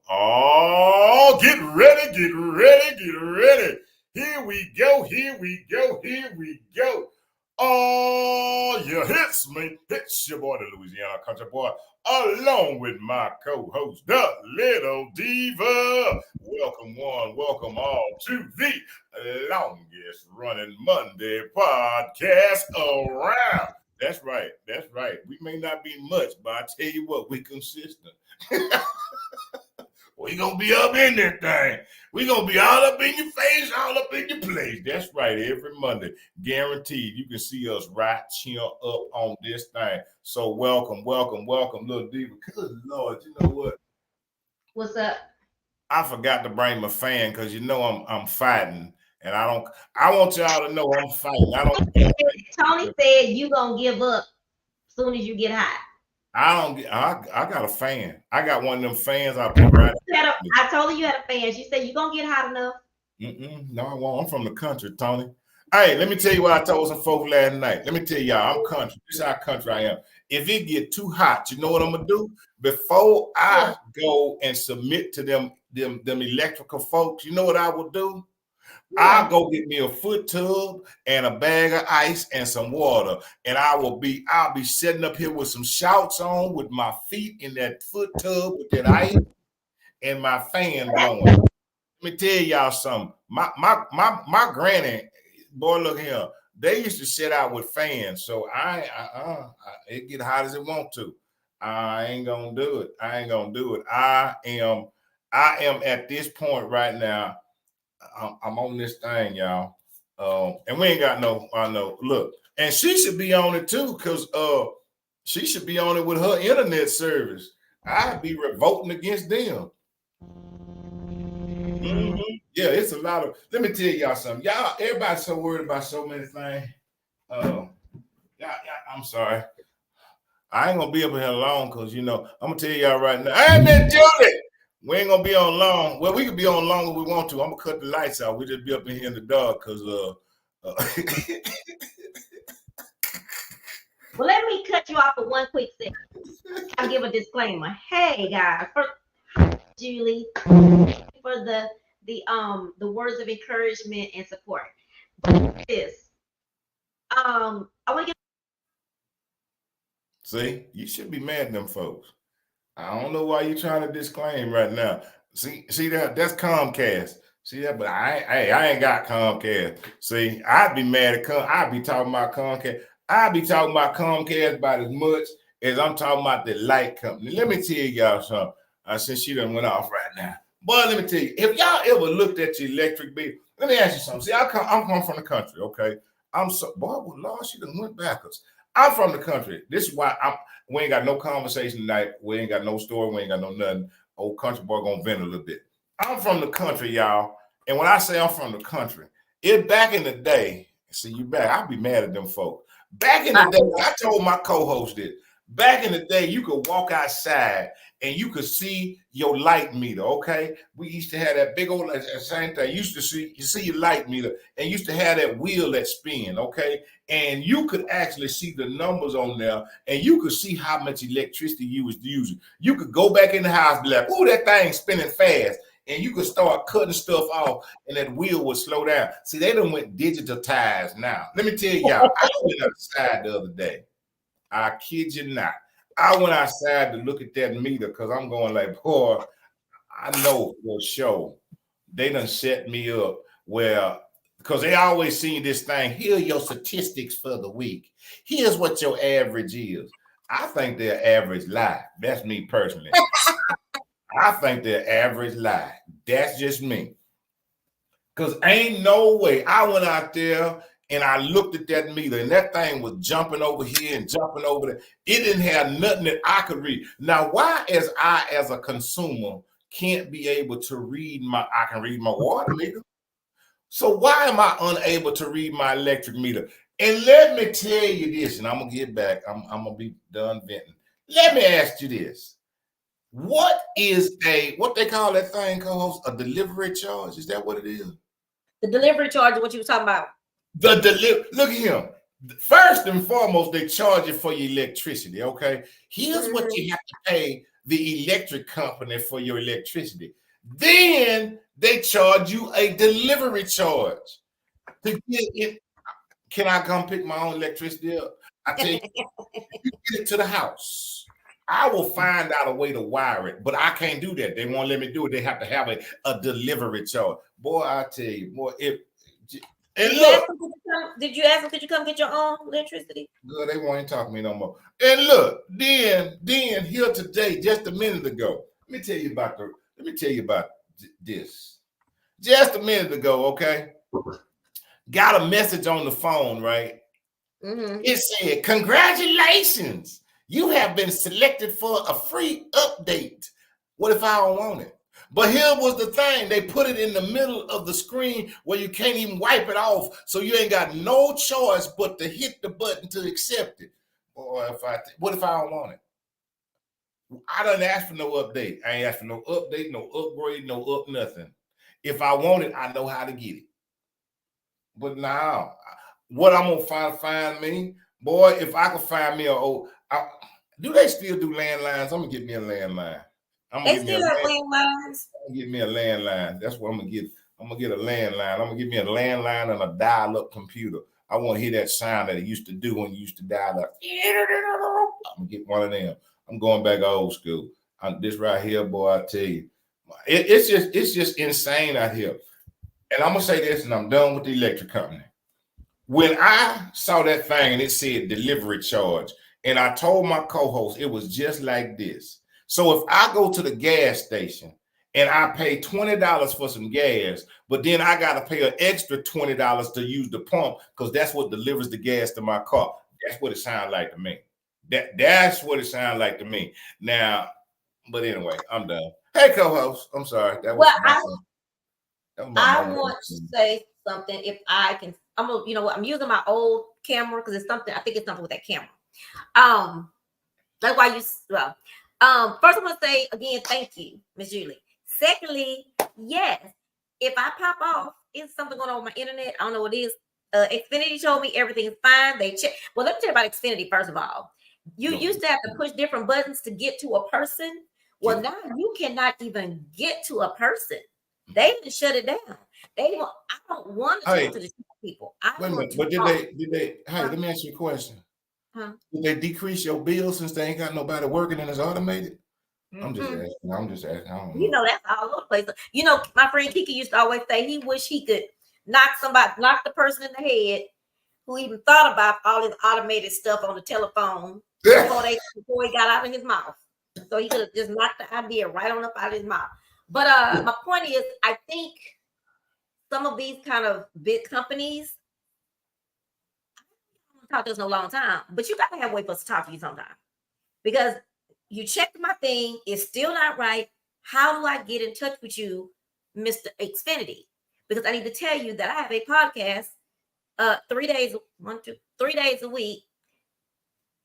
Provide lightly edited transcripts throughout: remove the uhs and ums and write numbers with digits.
Oh, get ready, get ready, get ready. Here we go, here we go, here we go. Oh, you hits me. It's your boy, the Louisiana Country Boy, along with my co-host, the Little Diva. Welcome one, welcome all to the longest running Monday podcast around. That's right, that's right. We may not be much, but I tell you what, we consistent. We gonna be up in that thing. We gonna be all up in your face, all up in your place. That's right. Every Monday, guaranteed. You can see us right here up on this thing. So welcome, Little Diva. Good Lord, you know what? What's up? I forgot to bring my fan because you know I'm fighting, and I want y'all to know I'm fighting. Tony said you gonna give up as soon as you get hot. I got a fan. I got one of them fans I put right. I told her you had a fan. She said you gonna get hot enough. No, I won't. I'm from the country, Tony. Hey, let me tell you what I told some folks last night. Let me tell y'all, I'm country. This is how country I am. If it get too hot, you know what I'm gonna do? Before I go and submit to them electrical folks, you know what I will do? I'll go get me a foot tub and a bag of ice and some water, and I'll be sitting up here with some shorts on, with my feet in that foot tub with that ice and my fan blowing. Let me tell y'all something. My granny, boy, look here. They used to sit out with fans, so it get hot as it want to. I ain't gonna do it. I am at this point right now. I'm on this thing, y'all. And we ain't got I know. Look, and she should be on it too, because she should be on it with her internet service. I'd be revolting against them. Mm-hmm. Yeah, it's a lot of. Let me tell y'all something. Y'all, everybody's so worried about so many things. I'm sorry. I ain't gonna be up here long because I'm gonna tell y'all right now. Hey, Miss Judy, we ain't gonna be on long. Well, we can be on long if we want to. I'm gonna cut the lights out. We just be up in here in the dark because Well, let me cut you off for one quick second. I'll give a disclaimer. Hey guys, first, Julie, for the words of encouragement and support. This, I want to get. See, you should be mad at them folks. I don't know why you're trying to disclaim right now. See that's Comcast. See that, but I ain't got Comcast. See, I'd be mad at I'd be talking about Comcast. I'd be talking about Comcast about as much as I'm talking about the light company. Let me tell y'all something. Since she done went off right now. But let me tell you, if y'all ever looked at your electric bill, let me ask you something. See, I'm come from the country, okay? Lord, she done went backwards. I'm from the country. This is why we ain't got no conversation tonight. We ain't got no story. We ain't got no nothing. Old country boy gonna vent a little bit. I'm from the country, y'all. And when I say I'm from the country, back in the day, see you back, I'll be mad at them folks. Back in the day, I told my co-host this. Back in the day, you could walk outside and you could see your light meter, okay? We used to have that big old same thing. You see your light meter and used to have that wheel that spin, okay? And you could actually see the numbers on there and you could see how much electricity you was using. You could go back in the house and be like, oh, that thing's spinning fast. And you could start cutting stuff off and that wheel would slow down. See, they done went digitized now. Let me tell y'all, I went outside the other day. I kid you not. I went outside to look at that meter because I'm going like, boy, I know for sure they done set me up where, because they always see this thing, here are your statistics for the week. Here's what your average is. I think their average lie. That's me personally. I think their average lie. That's just me. Because ain't no way. I went out there and I looked at that meter and that thing was jumping over here and jumping over there. It didn't have nothing that I could read. Now, why as a consumer can't be able to read I can read my water meter. So why am I unable to read my electric meter? And let me tell you this, and I'm going to get back. I'm going to be done venting. Let me ask you this. What is what they call that thing, co-host, a delivery charge? Is that what it is? The delivery charge is what you were talking about. Look at him. First and foremost, they charge you for your electricity, okay? Here's what you have to pay the electric company for your electricity. Then they charge you a delivery charge to get it. Can I come pick my own electricity up? I tell you, you get it to the house. I will find out a way to wire it, but I can't do that. They won't let me do it. They have to have a delivery charge. Boy, I tell you, boy, and look, did you ask them, could you come get your own electricity? Good, they won't talk to me no more. And look, then here today, just a minute ago, let me tell you about this. Just a minute ago, okay? Got a message on the phone, right? Mm-hmm. It said, "Congratulations, you have been selected for a free update." What if I don't want it? But here was the thing. They put it in the middle of the screen where you can't even wipe it off. So you ain't got no choice but to hit the button to accept it. Boy, what if I don't want it? I done asked for no update. I ain't asked for no update, no upgrade, no up nothing. If I want it, I know how to get it. But now, what I'm gonna find me, boy, if I can find me do they still do landlines? I'm gonna get me a landline. They still have landlines. I'm gonna get me a landline. That's what I'm gonna get. I'm gonna get a landline. I'm gonna get me a landline and a dial-up computer. I want to hear that sound that it used to do when you used to dial up. I'm gonna get one of them. I'm going back old school. This right here, boy, I tell you, it's just insane out here. And I'm gonna say this, and I'm done with the electric company. When I saw that thing and it said delivery charge, and I told my co-host it was just like this. So if I go to the gas station and I pay $20 for some gas, but then I got to pay an extra $20 to use the pump because that's what delivers the gas to my car. That's what it sounds like to me. That's what it sounds like to me. Now, but anyway, I'm done. Hey, co-host, I'm sorry. I want to say something. If I can, I'm using my old camera because it's something. I think it's something with that camera. That's why first I'm gonna say again, thank you, Miss Julie. Secondly, yes, if I pop off, it's something going on with my internet. I don't know what it is. Xfinity told me everything's fine. They check. Well, let me tell you about Xfinity. First of all, you used to have to push different buttons to get to a person. Well, now you cannot even get to a person. They didn't shut it down. I don't want to talk to the people. Wait a minute, but did they? Hey, let me ask you a question. Huh? Did they decrease your bill since they ain't got nobody working and it's automated? Mm-hmm. I'm just asking. I don't know. You know, that's all over the place. You know, my friend Kiki used to always say he wish he could knock the person in the head who even thought about all this automated stuff on the telephone before he got out of his mouth. So he could have just knocked the idea right on up out of his mouth. But my point is, I think some of these kind of big companies, I don't talk to us no long time, but you got to have a way for us to talk to you sometime. Because you checked my thing, it's still not right. How do I get in touch with you, Mr. Xfinity? Because I need to tell you that I have a podcast 3 days a week,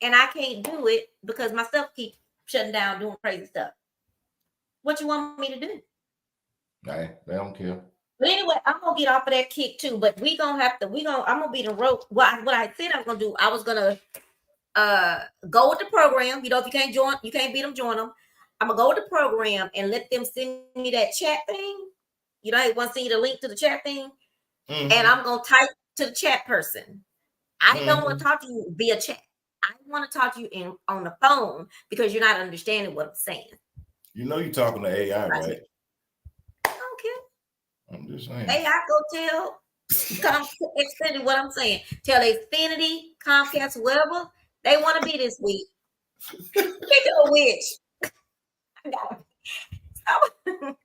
and I can't do it because my stuff keeps shutting down, doing crazy stuff. What you want me to do? They don't care. But anyway, I'm gonna get off of that kick too. But I'm gonna be the rope. What I said I was gonna do, I was gonna go with the program. You know, if you can't beat them, join them. I'm gonna go with the program and let them send me that chat thing. You know, they want to send you the link to the chat thing, and I'm gonna type to the chat person. I don't want to talk to you via chat. I want to talk to you on the phone because you're not understanding what I'm saying. You know you're talking to AI, right? I don't care. I'm just saying. AI go tell Xfinity what I'm saying. Tell Xfinity, Comcast, whoever they want to be this week. Pick a witch. I got it.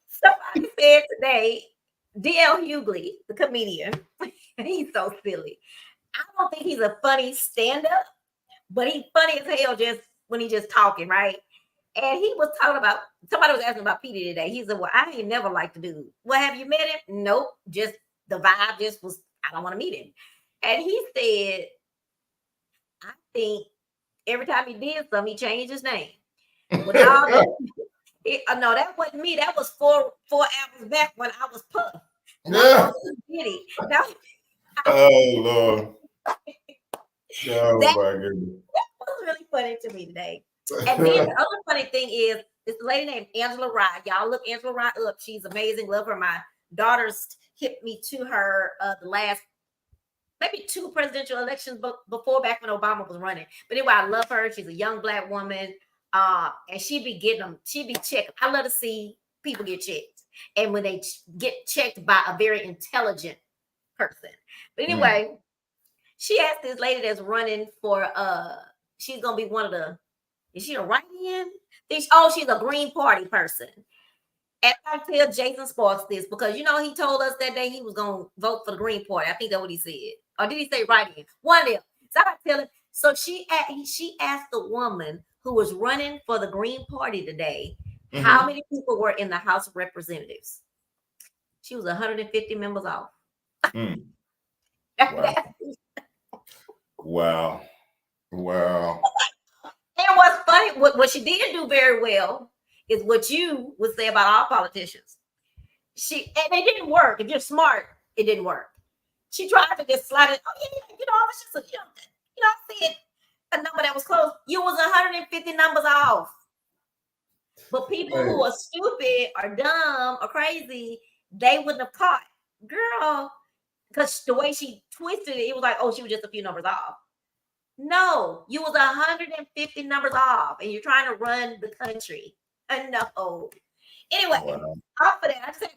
Somebody said today, D.L. Hughley, the comedian, he's so silly. I don't think he's a funny stand-up, but he's funny as hell just when he's just talking, right? And he was talking about, somebody was asking about Petey today. He said, well, I ain't never liked the dude. Well, have you met him? Nope. Just the vibe just was, I don't want to meet him. And he said, I think every time he did something, he changed his name. No, that wasn't me. That was four hours back when I was Puff. Yeah. Now, oh, Lord. Oh That my goodness. was really funny to me today. And then the other funny thing is this lady named Angela Rye. Y'all look Angela Rye up. She's amazing. Love her. My daughters hit me to her the last maybe 2 presidential elections before, back when Obama was running. But anyway, I love her. She's a young Black woman. And she'd be getting them, she'd be checking. I love to see people get checked. And when they get checked by a very intelligent person. But anyway, she asked this lady that's running for she's gonna be one of the, is she a write-in? She's a Green Party person. And I tell Jason Sparks this because you know he told us that day he was gonna vote for the Green Party. I think that's what he said. Or did he say write-in? One of them. So I tell him. So she asked the woman who was running for the Green Party today how many people were in the House of Representatives. She was 150 members off. Wow. Wow. And what's funny, what she did do very well is what you would say about all politicians. And it didn't work. If you're smart, it didn't work. She tried to just slide it. Oh yeah, you know, I was just I see it. A number that was close. You was 150 numbers off. But people who are stupid or dumb or crazy, they wouldn't have caught. Girl, because the way she twisted it, it was like, oh, she was just a few numbers off. No, you was 150 numbers off, and you're trying to run the country. No. Anyway, off of that, I said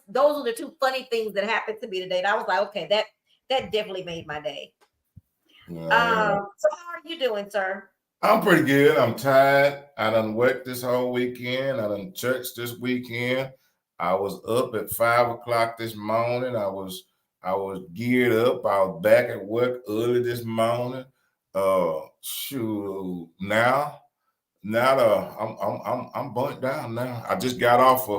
those were the 2 funny things that happened to me today. And I was like, okay, that definitely made my day. So how are you doing, sir? I'm pretty good. I'm tired. I done worked this whole weekend. I done church this weekend. I was up at 5 o'clock this morning. I was geared up. I was back at work early this morning. Shoot, now I'm burnt down now. I just got out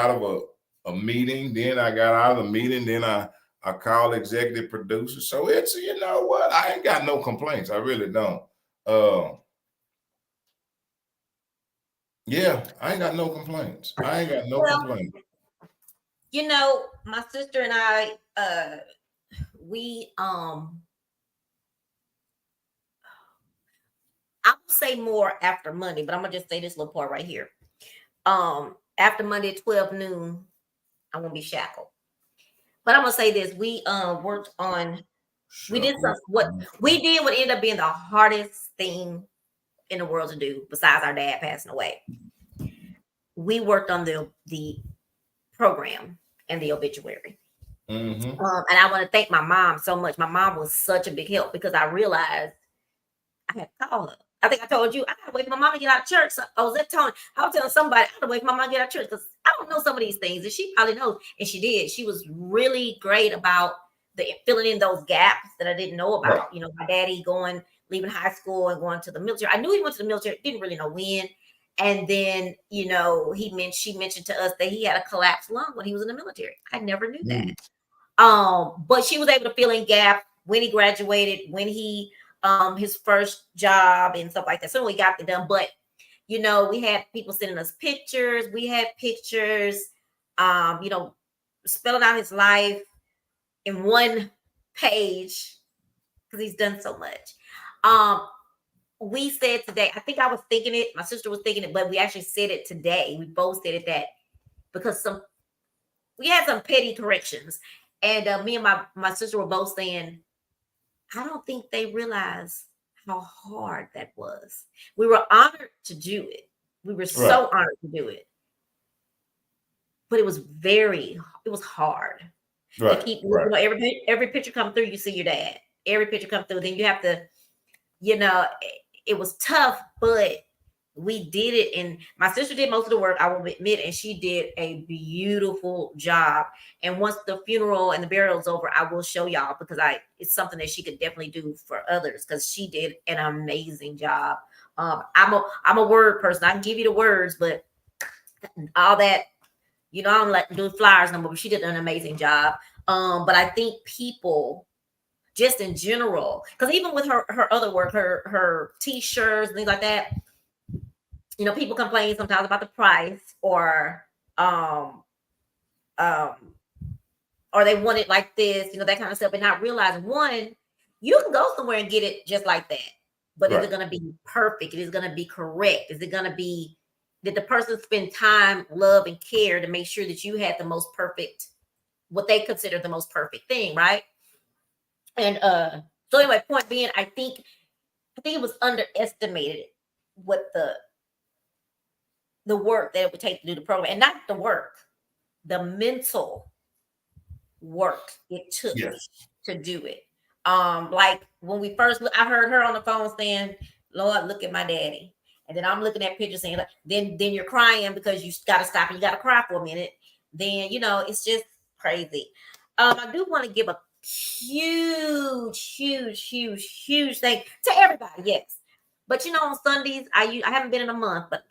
of a meeting. Then I got out of the meeting. Then I called executive producer. So it's, you know what? I ain't got no complaints. I really don't. Yeah, I ain't got no complaints. Complaints. You know, my sister and I, I would say more after Monday, but I'm gonna just say this little part right here. After Monday at 12 noon, I won't be shackled. But I'm gonna say this: we worked on. We did what ended up being the hardest thing in the world to do, besides our dad passing away. We worked on the program and the obituary. And I want to thank my mom so much. My mom was such a big help because I realized I had to call her. I think I told you I gotta wait for my mom to get out of church. So I was telling somebody I had to wait for my mom to get out of church because I don't know some of these things, and she probably knows. And she did. She was really great about filling in those gaps that I didn't know about. Right. You know, my daddy leaving high school and going to the military. I knew he went to the military, didn't really know when. And then, you know, she mentioned to us that he had a collapsed lung when he was in the military. I never knew that. But she was able to fill in gaps when he graduated, when he his first job and stuff like that. So we got it done. But you know, we had people sending us pictures. We had pictures, you know, spelling out his life in one page because he's done so much. We said today, I think I was thinking it, my sister was thinking it, but we actually said it today. We both said it that because we had some petty corrections. And me and my sister were both saying, I don't think they realize how hard that was. We were honored to do it. We were so honored to do it. But it was hard. Right. To keep, you know, every picture come through, you see your dad. Every picture come through, then you have to, you know, it was tough, but we did it. And my sister did most of the work, I will admit, and she did a beautiful job. And once the funeral and the burial is over, I will show y'all because it's something that she could definitely do for others because she did an amazing job. I'm a word person. I can give you the words, but all that, you know, I don't like do flyers no more, but she did an amazing job. But I think people just in general, because even with her other work, her t-shirts and things like that, you know, people complain sometimes about the price or they want it like this, you know, that kind of stuff, but not realizing one, You can go somewhere and get it just like that. But is Right. it going to be perfect? Is it going to be correct? Is it going to be, did the person spend time, love, and care to make sure that you had the most perfect, what they consider the most perfect thing, right? And so anyway, point being, I think it was underestimated what the work that it would take to do the program, and not the work, the mental work it took Yes. to do it. Like when we first, I heard her on the phone saying, "Lord, look at my daddy," and then I'm looking at pictures saying, like, then you're crying because you got to stop and you got to cry for a minute. Then it's just crazy. I do want to give a huge thank to everybody. Yes, but on Sundays I haven't been in a month, but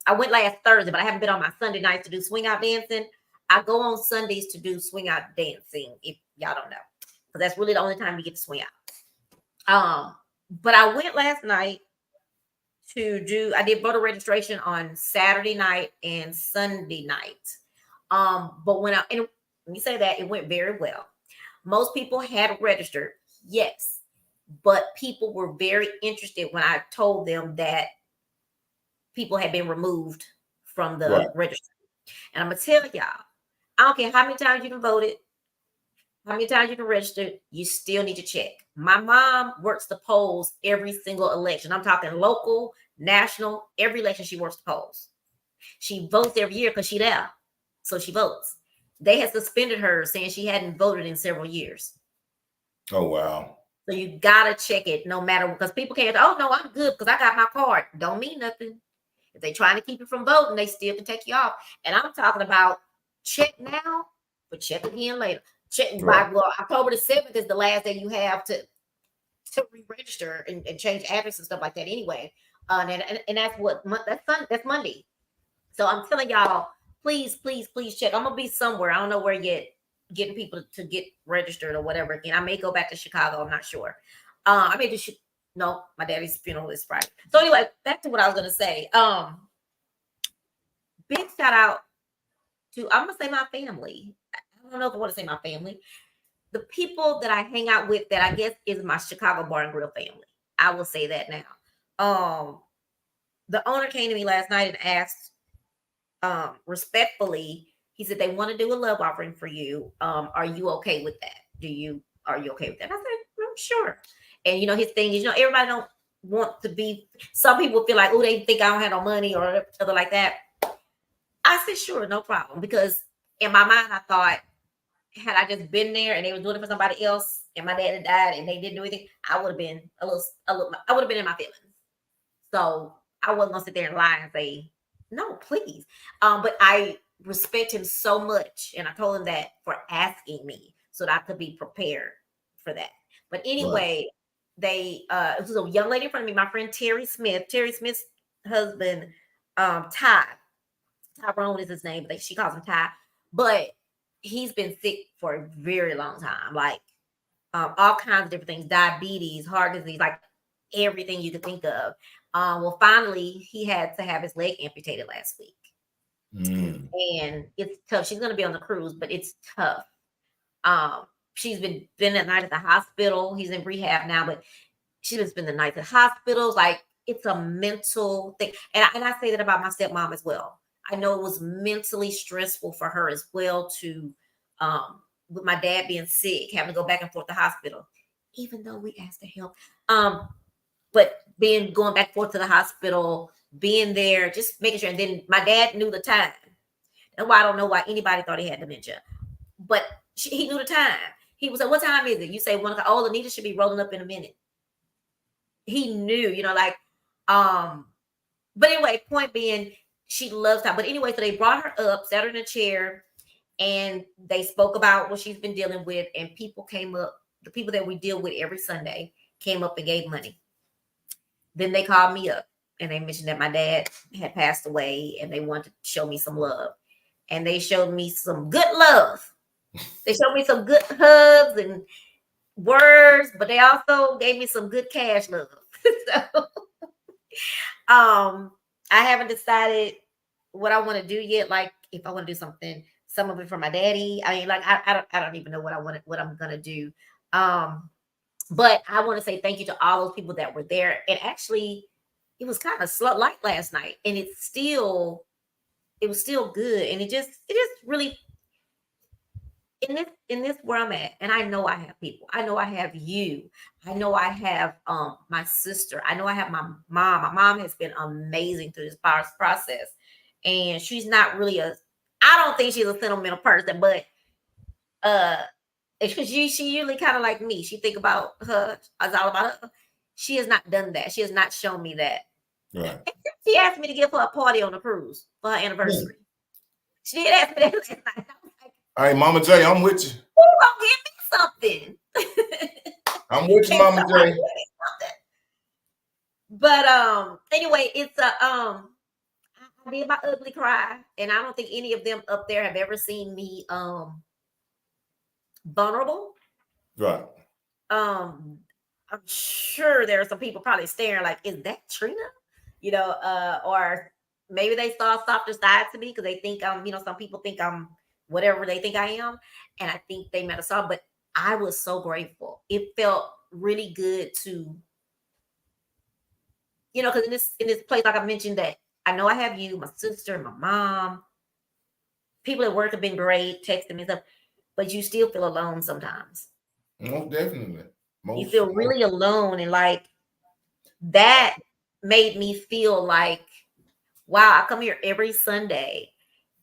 I went last Thursday, but I haven't been on my Sunday nights to do swing out dancing. I go on Sundays to do swing out dancing. If y'all don't know, because that's really the only time we get to swing out. But I went last night to do. I did voter registration on Saturday night and Sunday night. But when I and let me say that it went very well. Most people had registered, yes, but people were very interested when I told them that people had been removed from the Right. registry. And I'm gonna tell y'all, I don't care how many times you can vote it, how many times you can register, you still need to check. My mom works the polls every single election. I'm talking local, national, every election she works the polls. She votes every year because she's there. So she votes. They had suspended her saying she hadn't voted in several years. Oh wow. So you gotta check it no matter, because people can't, oh no, I'm good because I got my card. Don't mean nothing. If they're trying to keep you from voting, they still can take you off. And I'm talking about check now, but check again later. Check by October the 7th is the last day you have to re-register and change address and stuff like that anyway. And that's that's Monday. So I'm telling y'all, please check. I'm gonna be somewhere. I don't know where yet, getting people to get registered or whatever again. I may go back to Chicago. I'm not sure. I may do no, my daddy's funeral is Friday. So anyway, back to what I was gonna say. Big shout out to, I'm gonna say, my family. I don't know if I want to say my family. The people that I hang out with, that I guess is my Chicago Bar and Grill family. I will say that now. The owner came to me last night and asked, respectfully, he said they want to do a love offering for you. Are you okay with that? Are you okay with that? I said, I'm sure. And his thing is, everybody don't want to be, some people feel like, oh, they think I don't have no money or other like that. I said, sure, no problem. Because in my mind, I thought, had I just been there and they were doing it for somebody else and my dad had died and they didn't do anything, I would have been I would have been in my feelings. So I wasn't gonna sit there and lie and say, no, please. But I respect him so much. And I told him that for asking me so that I could be prepared for that. But anyway, it was a young lady in front of me, my friend Terry Smith. Terry Smith's husband, Tyrone is his name, but she calls him Ty. But he's been sick for a very long time, like all kinds of different things, diabetes, heart disease, like everything you could think of. Well, finally, he had to have his leg amputated last week. And it's tough. She's going to be on the cruise, but it's tough. She's been at night at the hospital. He's in rehab now, but she's been spending the night at hospitals. Like, it's a mental thing. And I say that about my stepmom as well. I know it was mentally stressful for her as well to, with my dad being sick, having to go back and forth to the hospital, even though we asked to help. But going back and forth to the hospital, being there, just making sure. And then my dad knew the time. And why I don't know why anybody thought he had dementia, but he knew the time. He was like, "What time is it?" You say 1 o'clock. Oh, Anita should be rolling up in a minute. He knew, But anyway, point being, she loves time. But anyway, so they brought her up, sat her in a chair, and they spoke about what she's been dealing with. And people came up, the people that we deal with every Sunday came up and gave money. Then they called me up and they mentioned that my dad had passed away and they wanted to show me some love. And they showed me some good love. They showed me some good hugs and words, but they also gave me some good cash love. So, I haven't decided what I want to do yet. Like, if I want to do some of it for my daddy. I mean, like, I don't even know what I'm gonna do. But I want to say thank you to all those people that were there. And actually, it was kind of slow light last night, and it was still good. And it just really in this where I'm at, and I know I have people. I know I have you. I know I have my sister. I know I have my mom. My mom has been amazing through this process. And she's not really I don't think she's a sentimental person, but because she usually kind of like me. She think about her. It's all about her. She has not done that. She has not shown me that. Right. She asked me to give her a party on a cruise for her anniversary. She did ask me that last night. I was like, Hey, Mama J, I'm with you. who gonna give me something? I'm with you, Mama J. But anyway, it's I did my ugly cry, and I don't think any of them up there have ever seen me vulnerable. Right. I'm sure there are some people probably staring like, is that Trina? You know, or maybe they saw a softer side to me because they think I'm, some people think I'm whatever they think I am. And I think they might have saw, but I was so grateful. It felt really good to, because in this place, like I mentioned, that I know I have you, my sister, my mom, people at work have been great, texting me stuff, but you still feel alone sometimes. Most definitely. You feel really alone, and like that made me feel like, wow, I come here every Sunday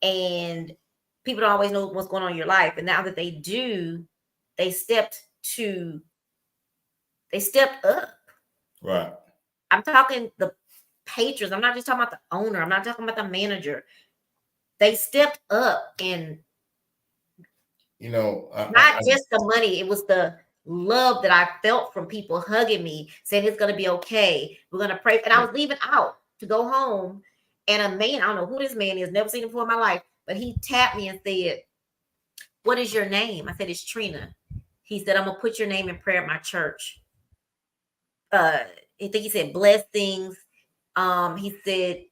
and people don't always know what's going on in your life. And now that they do, they stepped up. Right. I'm talking the patrons. I'm not just talking about the owner. I'm not talking about the manager. They stepped up, and not just the money. It was the love that I felt from people hugging me, saying it's going to be okay. We're going to pray. And I was leaving out to go home. And a man, I don't know who this man is, never seen him before in my life, but he tapped me and said, "What is your name?" I said, "It's Trina." He said, "I'm going to put your name in prayer at my church." I think he said blessings. He said,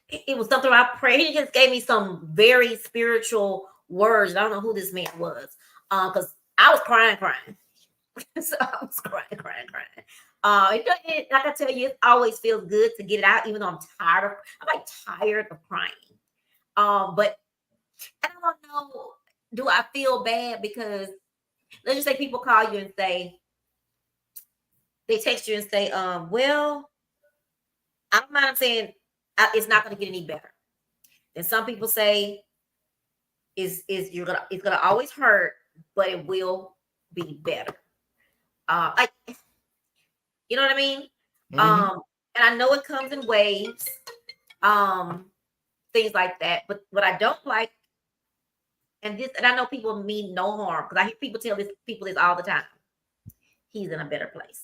it was something I prayed. He just gave me some very spiritual words. I don't know who this man was. Because I was crying. So I was crying. Like I tell you, it always feels good to get it out, even though I'm tired of crying. But I don't know, do I feel bad? Because let's just say people call you and say, they text you and say, well, I don't mind saying it's not going to get any better. And some people say it's gonna always hurt, but it will be better. You know what I mean? Mm-hmm. And I know it comes in waves, things like that. But what I don't like, and I know people mean no harm, because I hear people tell people this all the time. He's in a better place.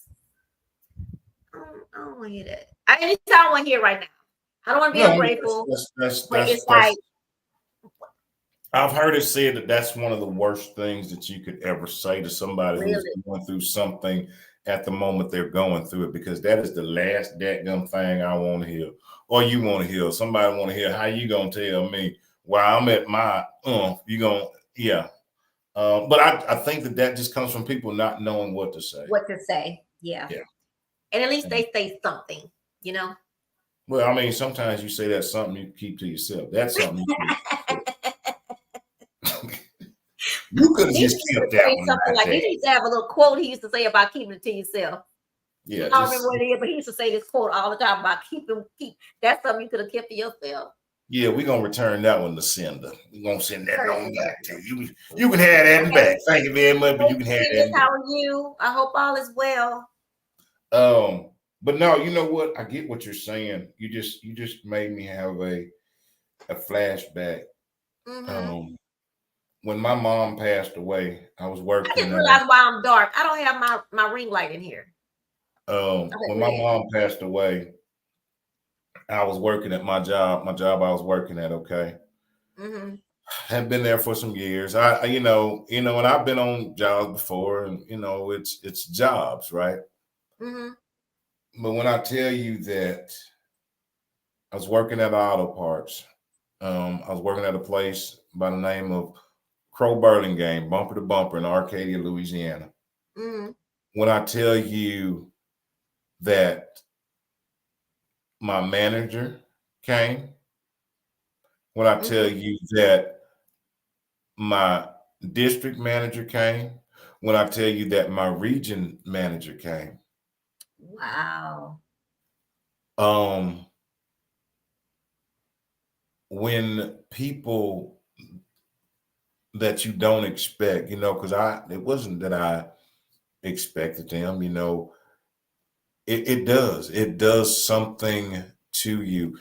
I don't want to hear that. I don't want to hear right now. I don't want to be ungrateful. It's like, I've heard it said that that's one of the worst things that you could ever say to somebody who's going through something at the moment they're going through it, because that is the last dadgum thing I want to hear, or you want to hear. Somebody want to hear, how you gonna tell me while I'm at my you gonna but I think that just comes from people not knowing what to say. Yeah. And at least they say something, Well, I mean, sometimes you say that's something you keep to yourself. That's something you could have just kept that one. Something like, he used to have a little quote he used to say about keeping it to yourself. Yeah, I don't remember what it is, but he used to say this quote all the time about keep. That's something you could have kept to yourself. Yeah, we're gonna return that one to sender. We're gonna send that on back to you. You can have that back. Thank you very much, but you can have that. How are you? I hope all is well. But no, you know what? I get what you're saying. You just made me have a flashback. Mm-hmm. When my mom passed away, I was working. I just realized why I'm dark. I don't have my ring light in here. When my mom passed away, I was working at my job. My job I was working at. Okay. Mm-hmm. Had been there for some years. I and I've been on jobs before, and it's jobs, right? Mm-hmm. But when I tell you that I was working at auto parts, I was working at a place by the name of Crow Burlingame, Bumper to Bumper in Arcadia, Louisiana. Mm-hmm. when I tell you that my manager came, when I tell Mhm. you that my district manager came, when I tell you that my region manager came, Wow. um, when people that you don't expect, because it wasn't that I expected them, it does something to you.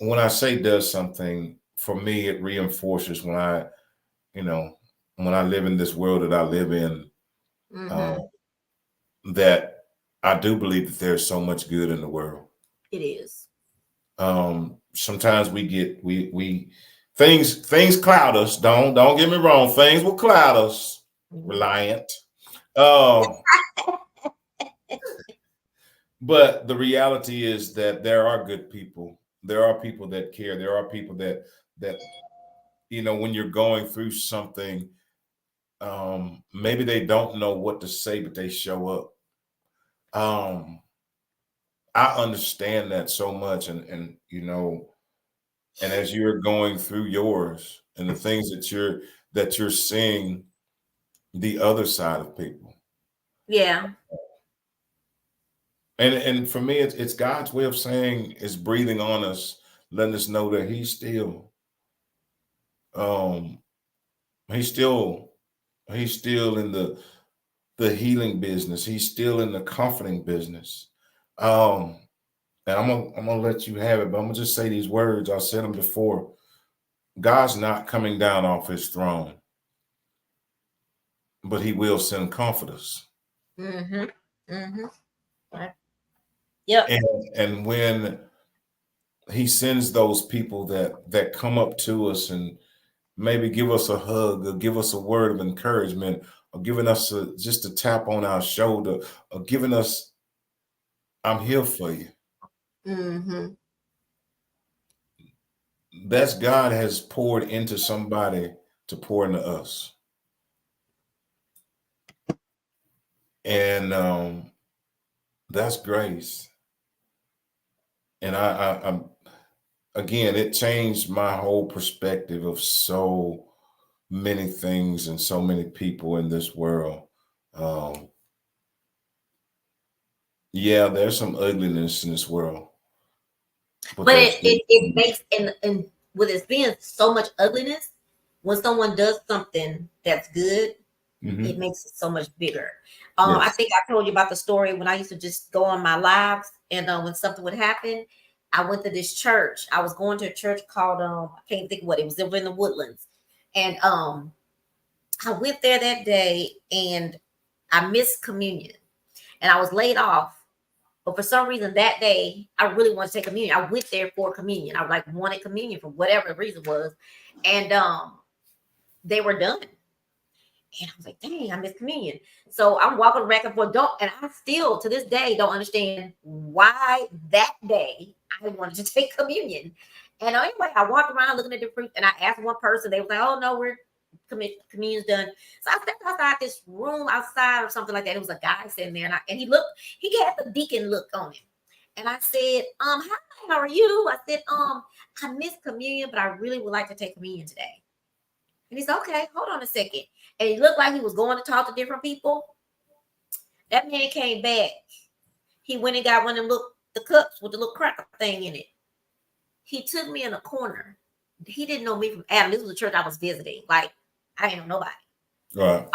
When I say does something, for me, it reinforces you know, when I live in this world that I live in, Mm-hmm. um, that I do believe that there's so much good in the world. It is. Sometimes we things cloud us. Don't get me wrong. Things will cloud us. Mhm. Reliant. Um, but the reality is that there are good people. There are people that care. There are people that when you're going through something, maybe they don't know what to say, but they show up. Um, I understand that so much, and as you're going through yours and the things that you're seeing the other side of people. Yeah. And for me, it's God's way of saying, it's breathing on us, letting us know that um he's still he's still in the healing business. He's still in the comforting business. Um and I'm gonna let you have it, but I'm gonna just say these words. I said them before. God's not coming down off his throne, but he will send comforters. Mm-hmm. Mm-hmm. Right. Yep. And when he sends those people that come up to us and maybe give us a hug or give us a word of encouragement or giving us just a tap on our shoulder or giving us, I'm here for you. Mm-hmm. That's God has poured into somebody to pour into us. And that's grace. And I'm again, it changed my whole perspective of so many things and so many people in this world. Um, yeah, there's some ugliness in this world, but But there's it makes and with it being so much ugliness, when someone does something that's good, it Mhm. makes it so much bigger. I Yes. think I told you about the story when I used to just go on my lives, and when something would happen, I went to this church. I was going to a church called I can't think what it was. Over in the Woodlands, and I went there that day, and I missed communion, and I was laid off. But for some reason that day, I really wanted to take communion. I went there for communion. I like wanted communion for whatever the reason was, and they were done. And I was like, dang, I missed communion. So I'm walking back and forth. And I still to this day don't understand why that day I wanted to take communion. And anyway, I walked around looking at the fruit and I asked one person, they was like, oh no, we're communion's done. So I stepped outside this room outside or something like that. It was a guy sitting there and he had the deacon look on him. And I said, hi, how are you? I said, I missed communion, but I really would like to take communion today. And he said, okay, hold on a second. And he looked like he was going to talk to different people. That man came back. He went and got one of them the cups with the little cracker thing in it. He took me in a corner. He didn't know me from Adam. This was a church I was visiting. Like, I didn't know nobody. Right.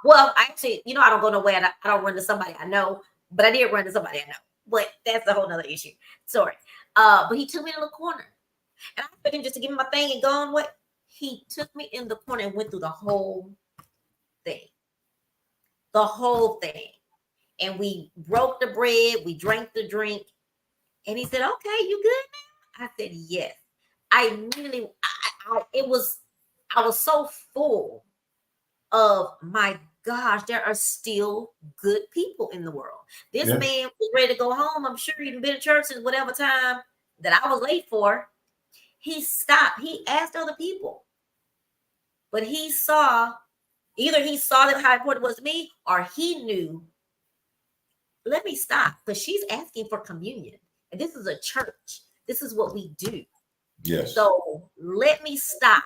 Well, actually, I don't go nowhere. I don't run to somebody I know, but I did run to somebody I know. But that's a whole nother issue. Sorry. But he took me in a little corner. And I expected him just to give me my thing and go on. What? He took me in the corner and went through the whole thing. The whole thing. And we broke the bread, we drank the drink. And he said, okay, you good now? I said, yes. I immediately, I was so full of, my gosh, there are still good people in the world. This Yeah. man was ready to go home. I'm sure he'd been to church at whatever time that I was late for. He stopped. He asked other people, but either he saw that how important it was to me, or he knew let me stop, because she's asking for communion. And this is a church. This is what we do. Yes. So let me stop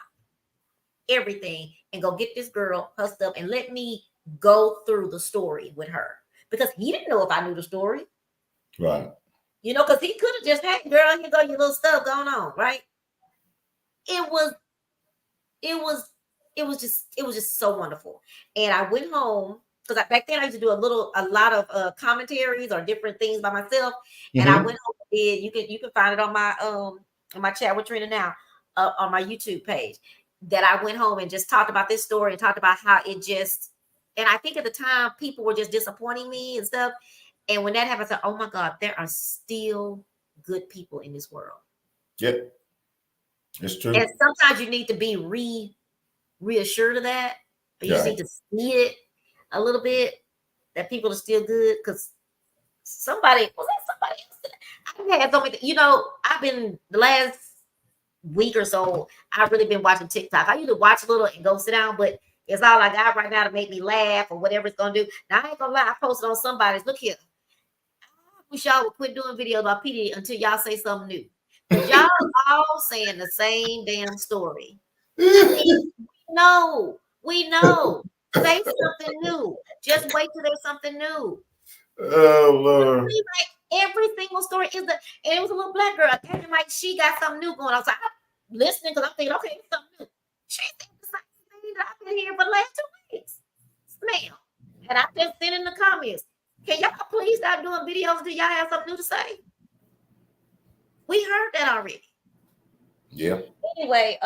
everything and go get this girl her stuff and let me go through the story with her. Because he didn't know if I knew the story. Right. You know, because he could have just, hey, girl, here go your little stuff going on, right? It was just so wonderful. And I went home because back then I used to do a lot of commentaries or different things by myself. And I went home and did, you can find it on my chat with Trina now, on my YouTube page, that I went home and just talked about this story and talked about how it just, and I think at the time people were just disappointing me and stuff. And when that happened, I said, oh my God, there are still good people in this world. Yep. It's true. And sometimes you need to be reassured of that. But you just need to see it a little bit, that people are still good. Because somebody else? I had so many, I've been the last week or so, I've really been watching TikTok. I usually watch a little and go sit down, but it's all I got right now to make me laugh or whatever it's gonna do. Now I ain't gonna lie, I posted on somebody's. Look here, I wish y'all would quit doing videos about PD until y'all say something new. Because y'all all saying the same damn story. I mean, we know. Say something new. Just wait till there's something new. Oh Lord. Like every single story and it was a little black girl. Acting like she got something new going on. So I'm listening because I'm thinking, okay, it's something new. She said the same thing that I've been here for the last 2 weeks. Ma'am. And I just sent in the comments. Can y'all please stop doing videos until y'all have something new to say? We heard that already. Yeah. Anyway,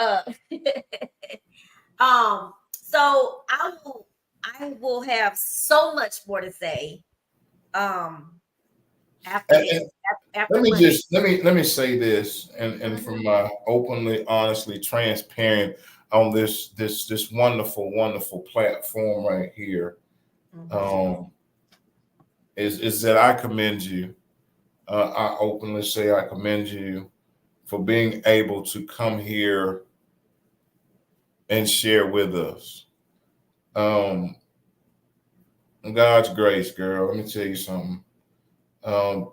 so I will have so much more to say. After let me say this, and from my openly, honestly, transparent on this wonderful platform right here, is that I commend you. I openly say I commend you for being able to come here and share with us. God's grace, girl. Let me tell you something.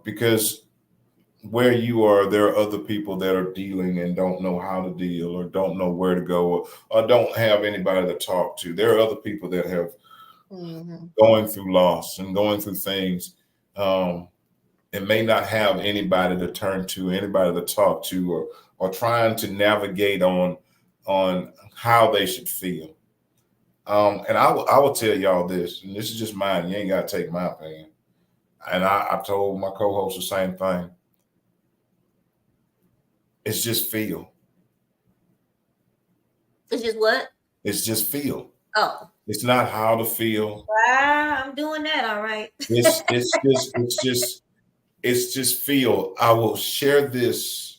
Because where you are, there are other people that are dealing and don't know how to deal or don't know where to go or don't have anybody to talk to. There are other people that have going through loss and going through things and may not have anybody to turn to, anybody to talk to, or trying to navigate on how they should feel. And I will tell y'all this, and this is just mine. You ain't got to take my opinion. And I told my co-host the same thing. It's just feel. It's just what? It's just feel. Oh. It's not how to feel. Wow, I'm doing that. All right. It's just feel. I will share this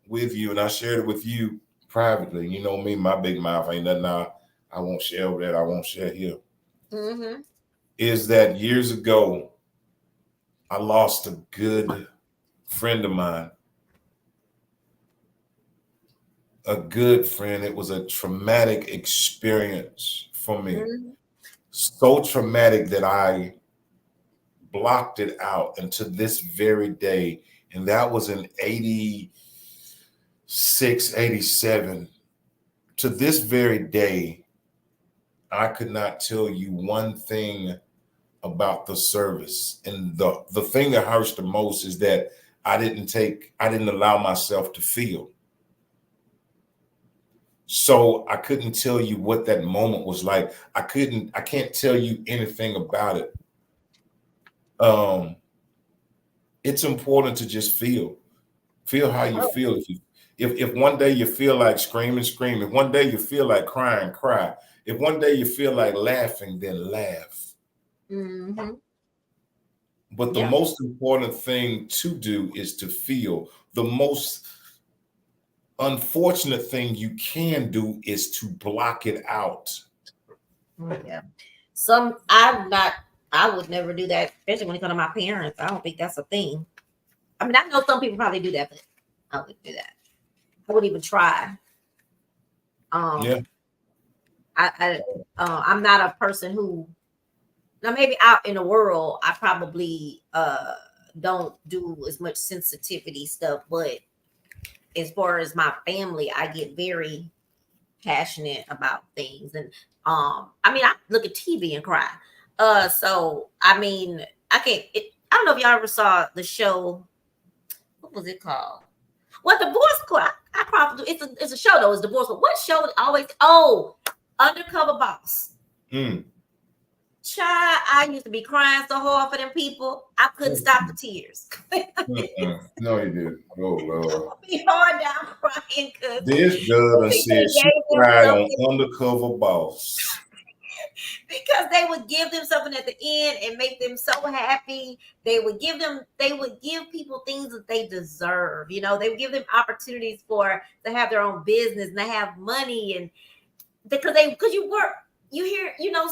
with you, and I shared it with you privately. You know me, my big mouth ain't nothing I won't share with that. I won't share here. Is that years ago, I lost a good friend of mine. A good friend. It was a traumatic experience for me. So traumatic that I blocked it out until this very day. And that was in 86, 87. To this very day, I could not tell you one thing about the service. And the thing that hurts the most is that I didn't allow myself to feel. So I couldn't tell you what that moment was like. I can't tell you anything about it. It's important to just feel how you feel. If one day you feel like screaming, scream. If one day you feel like crying, cry. If one day you feel like laughing, then laugh. But the most important thing to do is to feel. The most unfortunate thing you can do is to block it out. Yeah. I would never do that, especially when it comes to my parents. I don't think that's a thing. I mean, I know some people probably do that, but I wouldn't do that. I wouldn't even try. I'm not a person who Now maybe out in the world, I probably don't do as much sensitivity stuff, but as far as my family, I get very passionate about things. And I mean, I look at TV and cry. So I mean, I can't I don't know if y'all ever saw the show, what was it called? What, Divorce Club? I probably, it's a show though, it's Divorce Club. What show always, oh, Undercover Boss. Mm. Child, I used to be crying so hard for them people. I couldn't stop the tears. No, you didn't. Oh Lord. Be hard down crying because This girl done said she cried on Undercover Boss. because they would give them something at the end and make them so happy. They would give people things that they deserve. You know, they would give them opportunities to have their own business and to have money, and because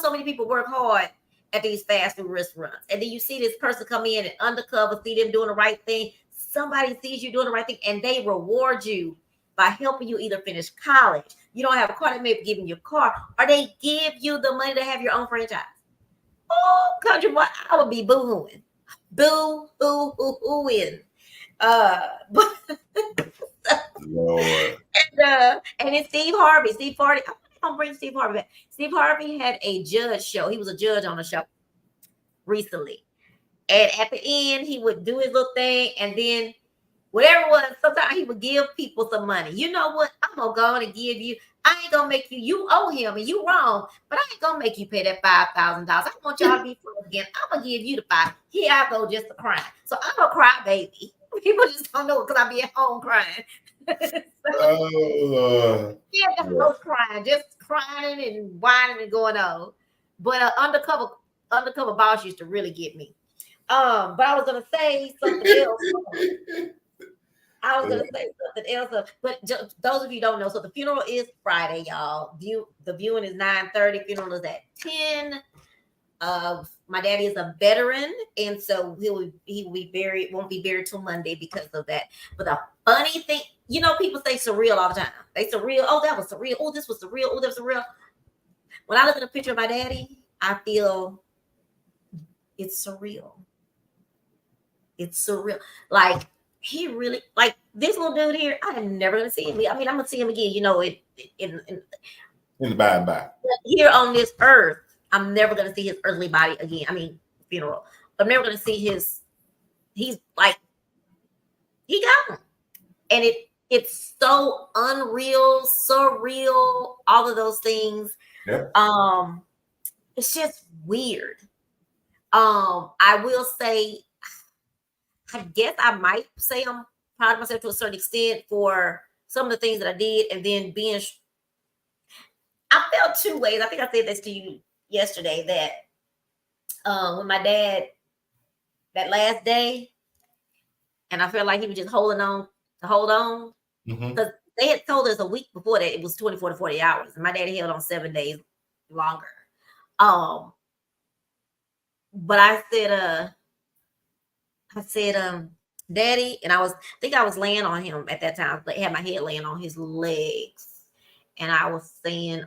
so many people work hard at these fast food restaurants, and then you see this person come in and undercover, see them doing the right thing. Somebody sees you doing the right thing, and they reward you by helping you either finish college. You don't have a car, they may be giving you a car, or they give you the money to have your own franchise. Oh, country boy, I would be boo-hooing. Boo-hoo-hoo-hooing. But Lord. and it's Steve Harvey. Steve Harvey, I'm gonna bring Steve Harvey back. Steve Harvey had a judge show. He was a judge on a show recently. And at the end, he would do his little thing, and then whatever it was, sometimes he would give people some money. You know what? I'm gonna go on and give you. I ain't gonna make you owe him and you wrong, but I ain't gonna make you pay that $5,000. I want y'all to be friends again. I'm gonna give you the $5,000. Here I go, just to cry. So I'm a cry baby. People just don't know it because I be at home crying. Yeah, that's no crying, just crying and whining and going on. But undercover boss used to really get me. But I was gonna say something else. But those of you don't know, so the funeral is Friday, y'all. The viewing is 9:30. Funeral is at 10. My daddy is a veteran, and so he will be buried. Won't be buried till Monday because of that. But the funny thing, people say surreal all the time. They surreal. Oh, that was surreal. Oh, this was surreal. Oh, that was surreal. When I look at a picture of my daddy, I feel it's surreal. It's surreal. Like, he really, like, this little dude here, I am never gonna see him. I mean, I'm gonna see him again, in the by and by. Here on this earth, I'm never gonna see his earthly body again. I mean, funeral. I'm never gonna see he's like, he got him. And it's so unreal, surreal, all of those things. Yeah. It's just weird. I will say, I guess I might say I'm proud of myself to a certain extent for some of the things that I did, and then I felt two ways. I think I said this to you yesterday, that when my dad, that last day, and I felt like he was just holding on to hold on, because they had told us a week before that it was 24 to 40 hours, and my dad held on 7 days longer. But I said, Daddy, and I think I was laying on him at that time. I had my head laying on his legs, and I was saying,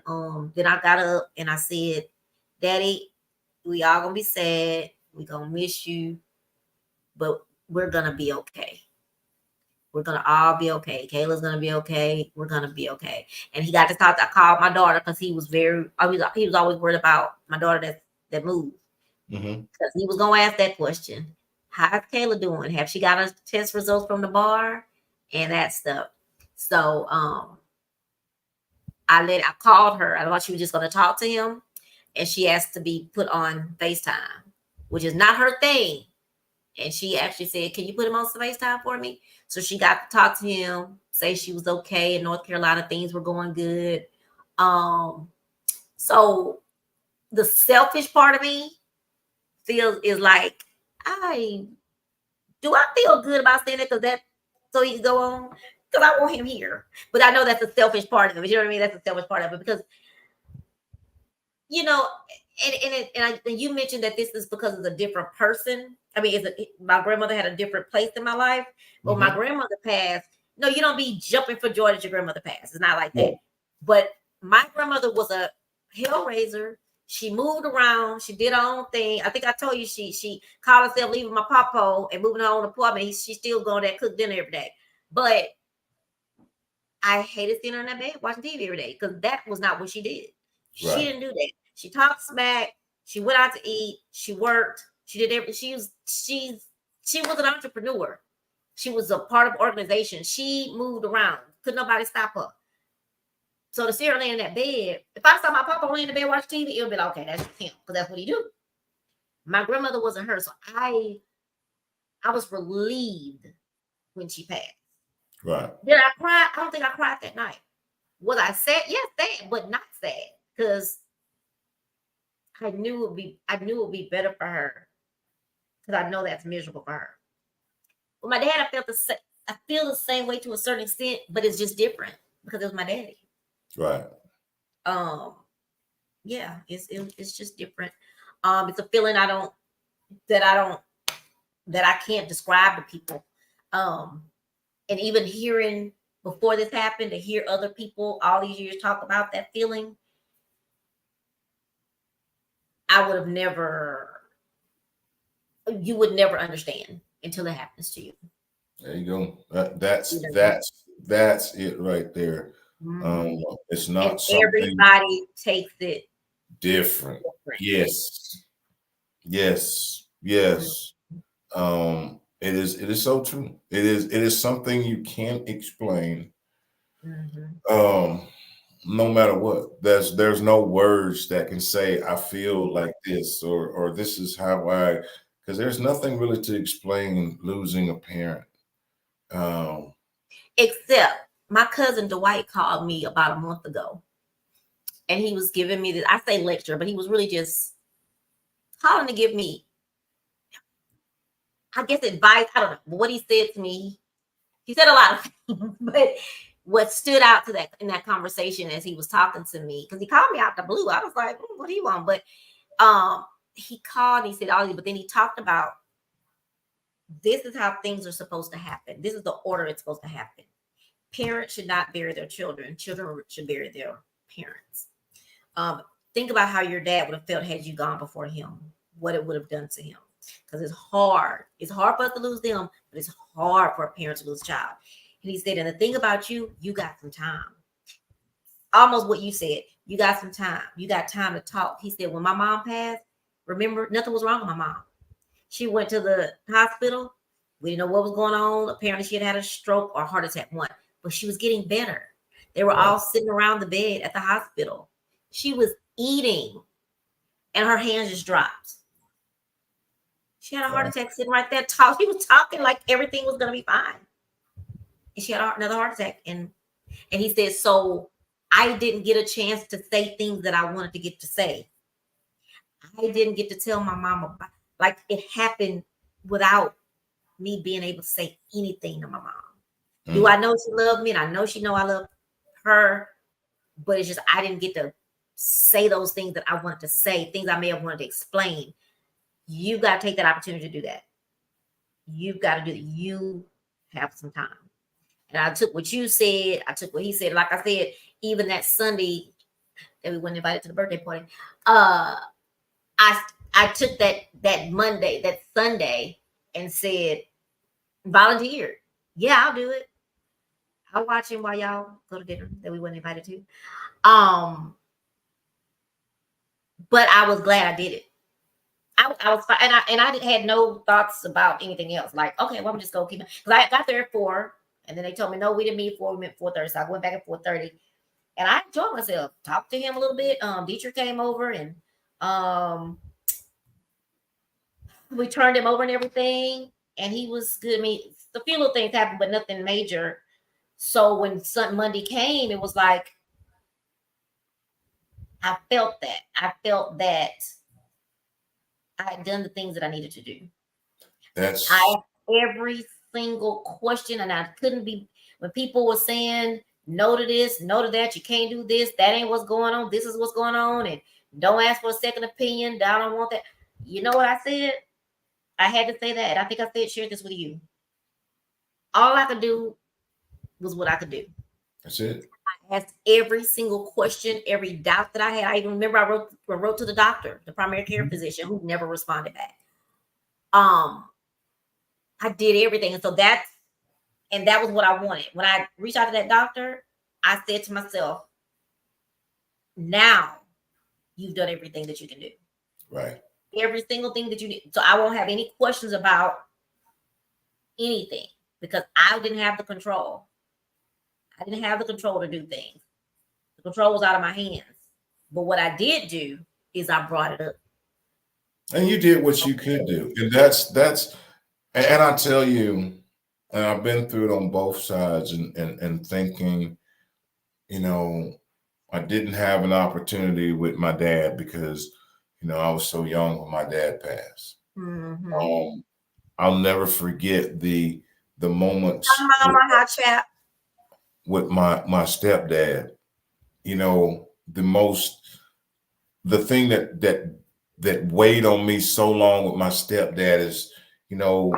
then I got up and I said, Daddy, we all gonna be sad. We gonna miss you, but we're gonna be okay. We're gonna all be okay. Kayla's gonna be okay. We're gonna be okay. And he got to talk. I called my daughter because he was always worried about my daughter that moved. Because he was gonna ask that question. How's Kayla doing? Have she got her test results from the bar and that stuff? So I called her. I thought she was just gonna talk to him, and she asked to be put on FaceTime, which is not her thing. And she actually said, can you put him on FaceTime for me? So she got to talk to him, say she was okay in North Carolina, things were going good. So the selfish part of me is like, I feel good about saying it so he can go on, because I want him here. But I know that's a selfish part of it. You know what I mean? That's a selfish part of it, because and you mentioned that this is because of a different person. I mean, my grandmother had a different place in my life. But my grandmother passed. No, you don't be jumping for joy that your grandmother passed. It's not like that. But my grandmother was a hellraiser. She moved around. She did her own thing. I think I told you she called herself leaving my papa and moving her own apartment. She's still going there, cook dinner every day. But I hated seeing her in that bed watching TV every day because that was not what she did. She Right. didn't do that. She talked smack. She went out to eat. She worked. She did everything. She was an entrepreneur. She was a part of the organization. She moved around. Couldn't nobody stop her. So to see her laying in that bed, if I saw my papa laying in the bed watching TV, it would be like, okay, that's him, because that's what he do. My grandmother wasn't her, so I was relieved when she passed. Right. Did I cry? I don't think I cried that night. Was I sad? Yes, sad, but not sad, because I knew it would be better for her, because I know that's miserable for her. With my dad, I feel the same way to a certain extent, but it's just different because it was my daddy. Right. Yeah, it's just different. It's a feeling that I can't describe to people. And even hearing before this happened, to hear other people all these years talk about that feeling, you would never understand until it happens to you. There you go. That's it right there. Mhm. It's not And something everybody takes it different. different. Yes. It is so true. It is something you can't explain. Mhm. No matter what. There's no words that can say I feel like this or this is how I, because there's nothing really to explain losing a parent. Except my cousin Dwight called me about a month ago, and he was giving me this, I say lecture, but he was really just calling to give me, I guess, advice. I don't know. But what he said to me, he said a lot of things, but what stood out to that in that conversation as he was talking to me, because he called me out the blue. I was like, what do you want? But he called and he said all these, but then he talked about, this is how things are supposed to happen. This is the order it's supposed to happen. Parents should not bury their children. Children should bury their parents. Think about how your dad would have felt had you gone before him, what it would have done to him. Because it's hard. It's hard for us to lose them, but it's hard for a parent to lose a child. And he said, and the thing about you got some time. Almost what you said. You got some time. You got time to talk. He said, when my mom passed, remember, nothing was wrong with my mom. She went to the hospital. We didn't know what was going on. Apparently, she had a stroke or a heart attack, but she was getting better. They were all sitting around the bed at the hospital. She was eating, and her hands just dropped. She had a heart attack sitting right there. She was talking like everything was going to be fine. And she had another heart attack. And he said, so I didn't get a chance to say things that I wanted to get to say. I didn't get to tell my mom about, like, it happened without me being able to say anything to my mom. Do I know she loved me? And I know she know I love her. But it's just, I didn't get to say those things that I wanted to say, things I may have wanted to explain. You got to take that opportunity to do that. You've got to do that. You have some time. And I took what you said. I took what he said. Like I said, even that Sunday that we weren't invited to the birthday party, I took that Monday, that Sunday, and said, volunteered. Yeah, I'll do it. I'll watch him while y'all go to dinner that we weren't invited to. But I was glad I did it. I was fine, and I had no thoughts about anything else. Like, okay, well, I'm just gonna keep it, because I got there at 4, and then they told me no, we didn't meet 4, we met 4:30. So I went back at 4:30, and I enjoyed myself. Talked to him a little bit. Dietrich came over, and we turned him over and everything, and he was good. I mean, a few little things happened, but nothing major. So when Monday came, it was like I felt that I had done the things that I needed to do. I asked every single question, and I couldn't be, when people were saying no to this, no to that, you can't do this, that ain't what's going on, this is what's going on, and don't ask for a second opinion, I don't want that. You know what I said? I had to say that. I think I shared this with you. All I could do was what I could do. That's it. asked every single question, every doubt that I had. I even remember I wrote to the doctor, the primary care physician, who never responded back. I did everything. And so that was what I wanted. When I reached out to that doctor, I said to myself, now you've done everything that you can do. Right. Every single thing that you need. So I won't have any questions about anything because I didn't have the control. I didn't have the control to do things. The control was out of my hands. But what I did do is I brought it up. And you did what you could do. And that's and I tell you, and I've been through it on both sides and thinking, you know, I didn't have an opportunity with my dad because, you know, I was so young when my dad passed. Mm-hmm. I'll never forget the moments with my stepdad. You know, the thing that weighed on me so long with my stepdad is, you know,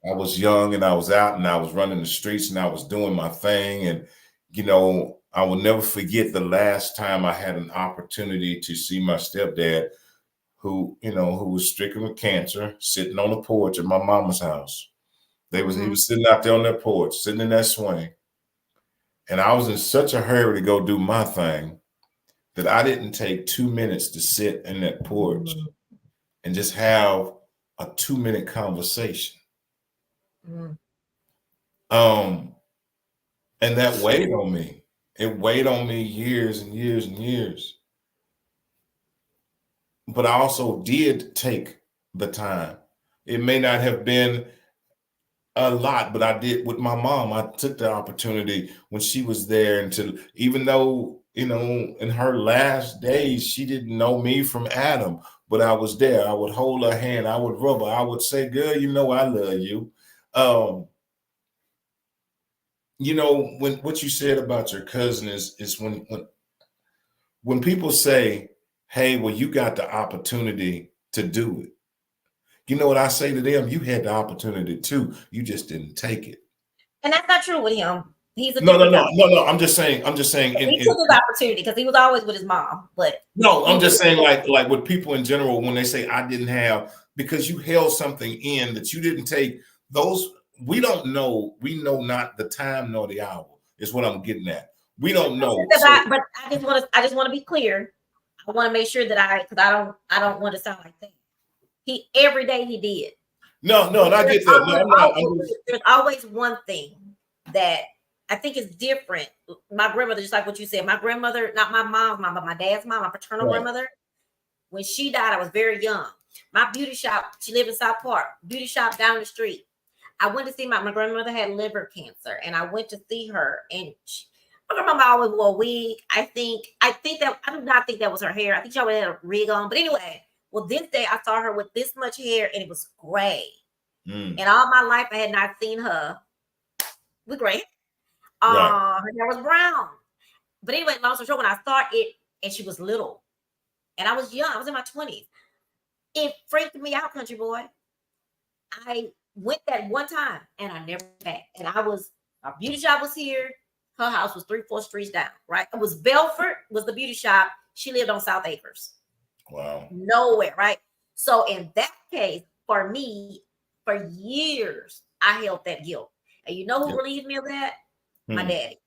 I was young and I was out and I was running the streets and I was doing my thing. And, you know, I will never forget the last time I had an opportunity to see my stepdad who was stricken with cancer, sitting on the porch at my mama's house. He was sitting out there on that porch, sitting in that swing. And I was in such a hurry to go do my thing that I didn't take 2 minutes to sit in that porch and just have a 2-minute conversation. And that weighed on me. It weighed on me years and years and years. But I also did take the time. It may not have been a lot, but I did with my mom. I took the opportunity when she was there, and even though, you know, in her last days, she didn't know me from Adam, but I was there. I would hold her hand. I would rub her. I would say, girl, you know, I love you. You know, when what you said about your cousin is when people say, hey, well, you got the opportunity to do it. You know what I say to them? You had the opportunity too. You just didn't take it. And that's not true with him. He's a no. I'm just saying. He took his opportunity because he was always with his mom. But no, I'm just saying, like with people in general, when they say I didn't have, because you held something in that you didn't take. Those we don't know. We know not the time nor the hour. Is what I'm getting at. We don't know. But I just want to be clear. I want to make sure that because I don't want to sound like that. Every day he did. No, and I get that. There's always one thing that I think is different. My grandmother, just like what you said, my grandmother, not my mom's mom, but my dad's mom, my paternal grandmother, when she died, I was very young. My beauty shop, she lived in South Park, beauty shop down the street. I went to see my grandmother had liver cancer, and I went to see her, and my grandmama always wore a wig. I do not think that was her hair. I think she always had a wig on. But anyway, well, this day I saw her with this much hair, and it was gray. And all my life, I had not seen her with gray. Her hair was brown. But anyway, long story short, when I saw it, and she was little, and I was young, I was in my 20s, it freaked me out, country boy. I went that one time, and I never back. And our beauty shop was here. Her house was 3-4 streets down, right? It was Belford, was the beauty shop. She lived on South Acres. Wow. Nowhere, right? So in that case, for me, for years, I held that guilt. And you know who relieved me of that? My daddy.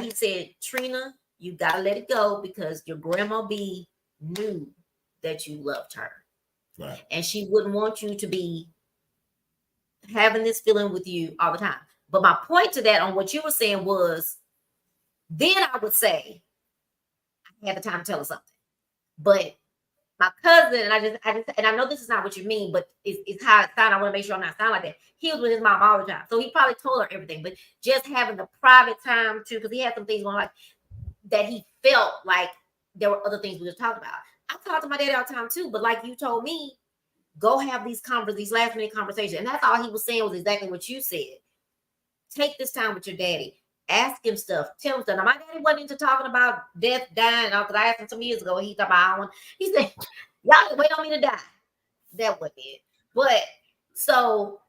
He said, Trina, you got to let it go because your grandma B knew that you loved her. Right. And she wouldn't want you to be having this feeling with you all the time. But my point to that on what you were saying was, then I would say, I had the time to tell her something. But my cousin, and I know this is not what you mean, but it's how it sounds. I want to make sure I'm not sounding like that. He was with his mom all the time. So he probably told her everything, but just having the private time too, because he had some things going like that he felt like there were other things we were talking about. I talked to my daddy all the time too, but like you told me, go have these last minute conversations. And that's all he was saying was exactly what you said. Take this time with your daddy. Ask him stuff. Tell him stuff. Now, my daddy wasn't into talking about death, dying, because I asked him some years ago. He talked about he said, y'all wait on me to die. That wasn't it. But so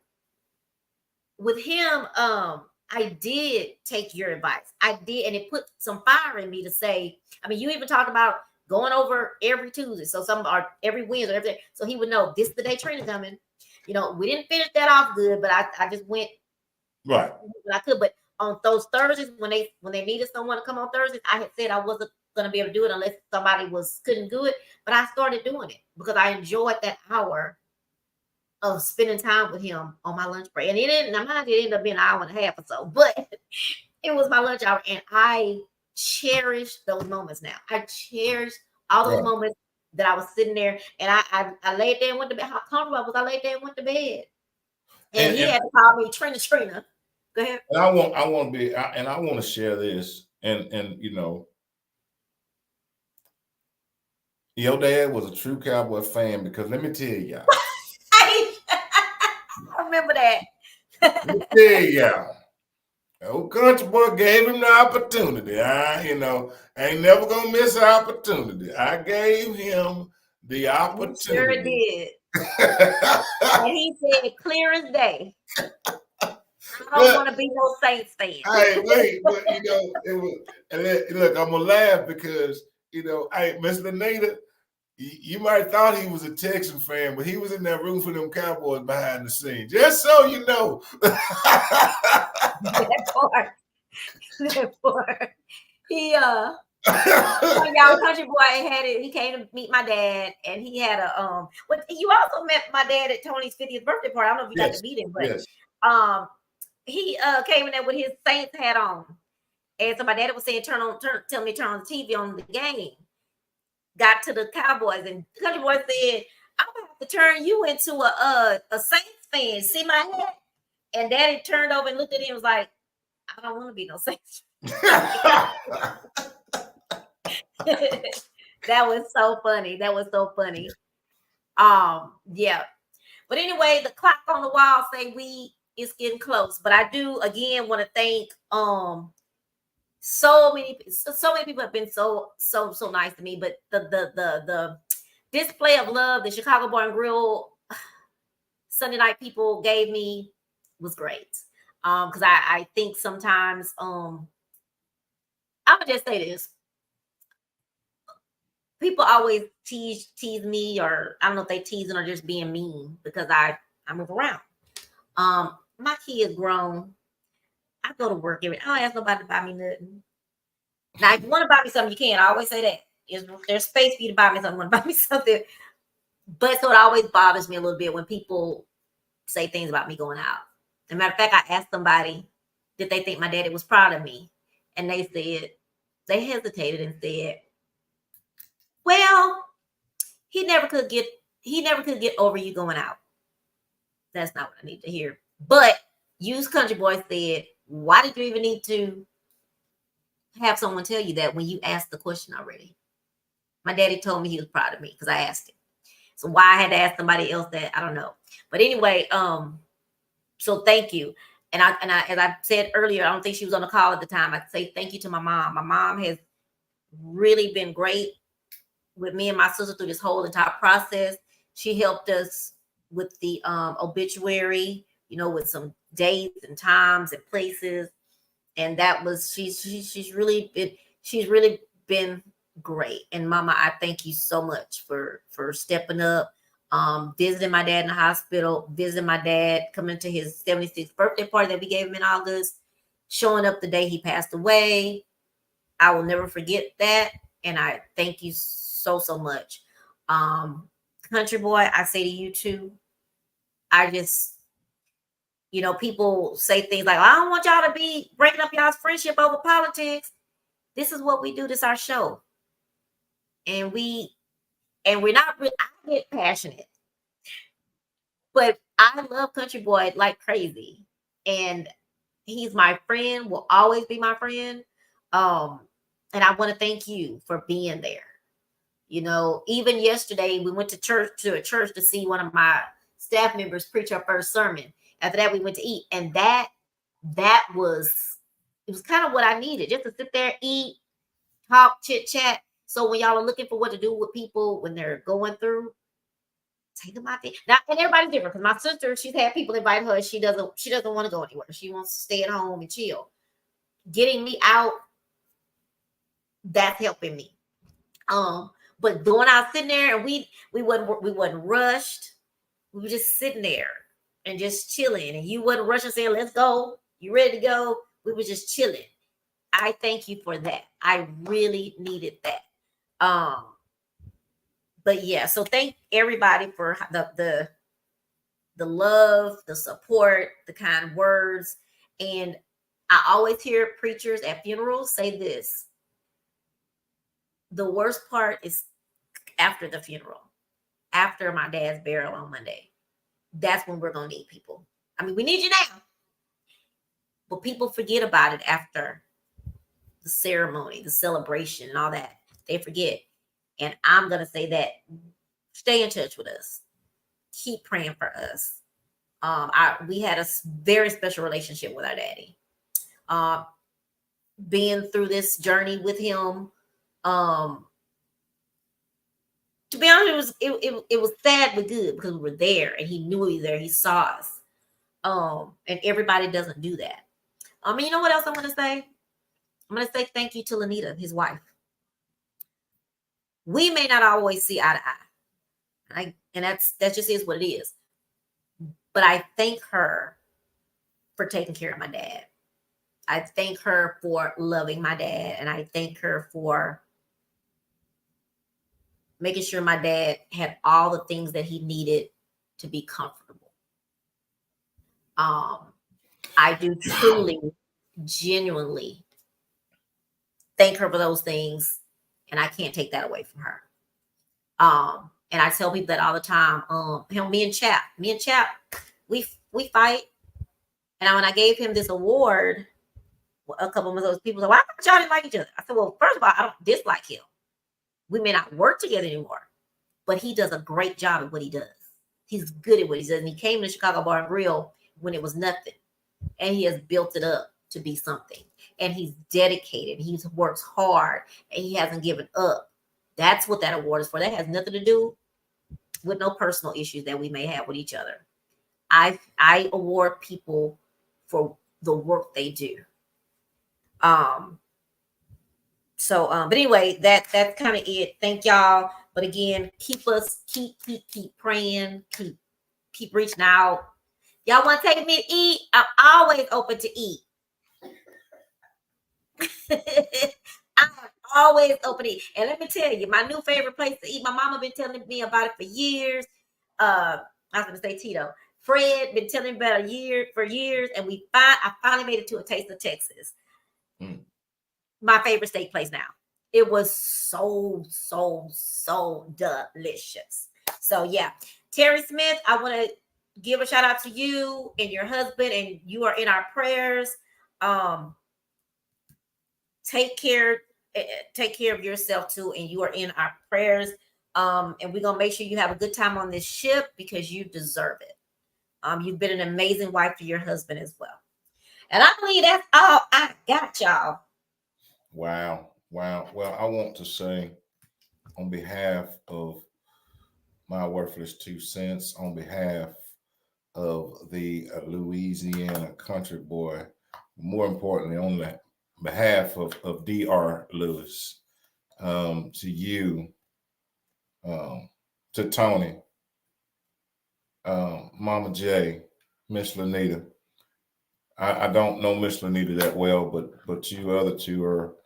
with him, I I did take your advice. I did, and it put some fire in me to say. I mean, you even talked about going over every Tuesday, so some are every Wednesday, every day, so he would know this is the day training coming. You know, we didn't finish that off good, but I just went Right. what I could. But on those Thursdays when they needed someone to come on Thursdays, I had said I wasn't gonna be able to do it unless somebody couldn't do it. But I started doing it because I enjoyed that hour of spending time with him on my lunch break. And it ended up being an hour and a half or so, but it was my lunch hour, and I cherish those moments now. I cherish all those Right. moments that I was sitting there, and I laid there and went to bed. How comfortable I was. I laid there and went to bed. And he had to call me Trina. Go ahead. And I want to share this, and you know, your dad was a true Cowboy fan, because let me tell y'all. I remember that. Let me tell y'all. Old country boy gave him the opportunity. You know, ain't never gonna miss an opportunity. I gave him the opportunity. You sure did. And he said, clear as day. I don't want to be no Saints fan. Hey, wait, but you know, it was. And then, look, I'm gonna laugh because you know, hey, Mr. Nita, you might have thought he was a Texan fan, but he was in that room for them Cowboys behind the scenes. Just so you know. That part. He y'all country boy had it. He came to meet my dad, and he had a But you also met my dad at Tony's 50th birthday party. I don't know if you got to meet him, but he came in there with his Saints hat on, and so my dad was saying, tell me to turn on the TV on the game. Got to the Cowboys, and the country boy said, I'm gonna have to turn you into a Saints fan. See my hat? And Daddy turned over and looked at him and was like, I don't want to be no Saints. That was so funny. Yeah. But anyway, the clock on the wall say it's getting close. But I do again want to thank so many people have been so nice to me. But the display of love the Chicago Bar and Grill Sunday night people gave me was great. Because I think sometimes I would just say this. People always tease me, or I don't know if they teasing or just being mean because I move around. My kids grown. I go to work every. I don't ask nobody to buy me nothing. Now, if you want to buy me something, you can. I always say that. There's space for you to buy me something. Want to buy me something? But so it always bothers me a little bit when people say things about me going out. As a matter of fact, I asked somebody, did they think my daddy was proud of me? And they said, they hesitated and said, well, he never could get over you going out. That's not what I need to hear. But Used Country Boy said, why did you even need to have someone tell you that when you asked the question already? My daddy told me he was proud of me because I asked him. So why I had to ask somebody else that, I don't know. But anyway, so thank you. And I, as I said earlier, I don't think she was on the call at the time. I'd say thank you to my mom. My mom has really been great with me and my sister through this whole entire process. She helped us with the obituary, you know, with some dates and times and places. And that was, she's really been great. And Mama, I thank you so much for stepping up, visiting my dad in the hospital, visiting my dad, coming to his 76th birthday party that we gave him in August, showing up the day he passed away. I will never forget that. And I thank you so much. Country Boy, I say to you too, I just, you know, people say things like, I don't want y'all to be breaking up y'all's friendship over politics. This is what we do. This is our show. And we're not really, I get passionate, but I love Country Boy like crazy. And he's my friend, will always be my friend. And I want to thank you for being there. You know, even yesterday we went to a church to see one of my staff members preach our first sermon. After that, we went to eat, and it was kind of what I needed, just to sit there, eat, talk, chit chat. So when y'all are looking for what to do with people when they're going through, take them out there. Now, and everybody's different. Because my sister, she's had people invite her. She doesn't want to go anywhere. She wants to stay at home and chill. Getting me out, that's helping me. But going out sitting there, and we wasn't rushed. We were just sitting there and just chilling. And you wasn't rushing, saying, "Let's go. You ready to go?" We were just chilling. I thank you for that. I really needed that. But yeah, so thank everybody for the love, the support, the kind words. And I always hear preachers at funerals say this: the worst part is after the funeral, after my dad's burial on Monday. That's when we're gonna need people. I mean, we need you now, but people forget about it after the ceremony, the celebration, and all that. They forget. And I'm gonna say that stay in touch with us. Keep praying for us. We had a very special relationship with our daddy. Being through this journey with him, to be honest, it was sad but good, because we were there and he knew we were there. He saw us. And everybody doesn't do that. And you know what else I'm gonna say? I'm gonna say thank you to Lanita, his wife. We may not always see eye to eye. And that just is what it is. But I thank her for taking care of my dad. I thank her for loving my dad. And I thank her for making sure my dad had all the things that he needed to be comfortable. I do truly, genuinely thank her for those things. And I can't take that away from her. And I tell people that all the time. Me and Chap, we fight. And when I gave him this award, a couple of those people said, "Why don't y'all didn't like each other?" I said, "Well, first of all, I don't dislike him. We may not work together anymore, but he does a great job at what he does. He's good at what he does." And he came to Chicago Bar and Grill when it was nothing, and he has built it up to be something. And he's dedicated. He works hard, and he hasn't given up. That's what that award is for. That has nothing to do with no personal issues that we may have with each other. I award people for the work they do. But anyway, that's kind of it. Thank y'all. But again, keep praying, keep reaching out. Y'all want to take me to eat? I'm always open to eat. I'm always open to eat. And let me tell you, my new favorite place to eat, my mama been telling me about it for years. I was going to say Tito. Fred been telling me about for years, and I finally made it to a Taste of Texas. My favorite steak place now. It was so delicious. So yeah, Terry Smith, I want to give a shout out to you and your husband, and you are in our prayers. Take care of yourself too, and you are in our prayers. And we're gonna make sure you have a good time on this ship, because you deserve it. You've been an amazing wife to your husband as well. And I believe that's all I got, y'all. Wow. Well, I want to say, on behalf of my worthless 2 cents, on behalf of the Louisiana country boy, more importantly, on the behalf of D.R. Lewis, to you, to Tony, Mama J, Miss Lanita. I don't know Miss Lanita that well, but you other two are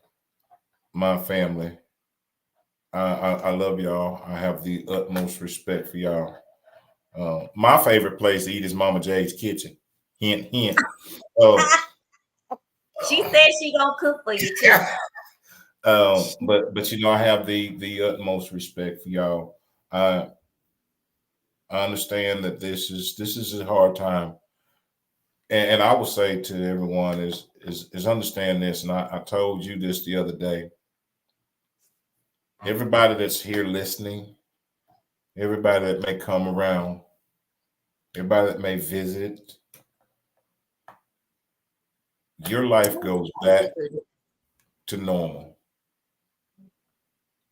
my family. I love y'all. I have the utmost respect for y'all. My favorite place to eat is Mama J's kitchen. Hint, hint. She said she gonna cook for you too. But I have the utmost respect for y'all. I understand that this is a hard time, and I will say to everyone is understand this. And I told you this the other day. Everybody that's here listening, everybody that may come around, everybody that may visit, your life goes back to normal.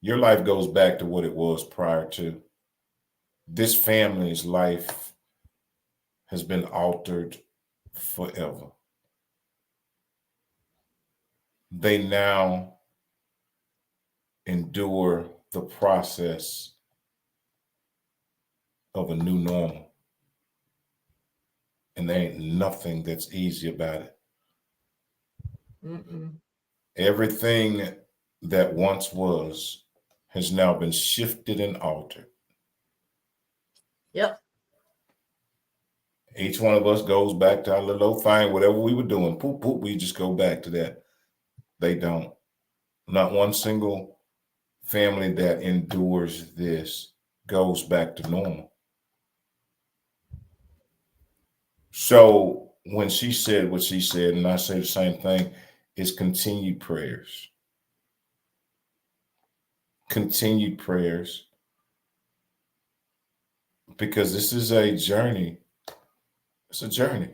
Your life goes back to what it was prior to. this family's life has been altered forever. They now endure the process of a new normal. And there ain't nothing that's easy about it. Mm-mm. Everything that once was has now been shifted and altered. Yep. Each one of us goes back to our little old thing, whatever we were doing. Poop, poop, we just go back to that. They don't. Not one single family that endures this goes back to normal. So when she said what she said, and I say the same thing, is continued prayers. Continued prayers. Because this is a journey. It's a journey.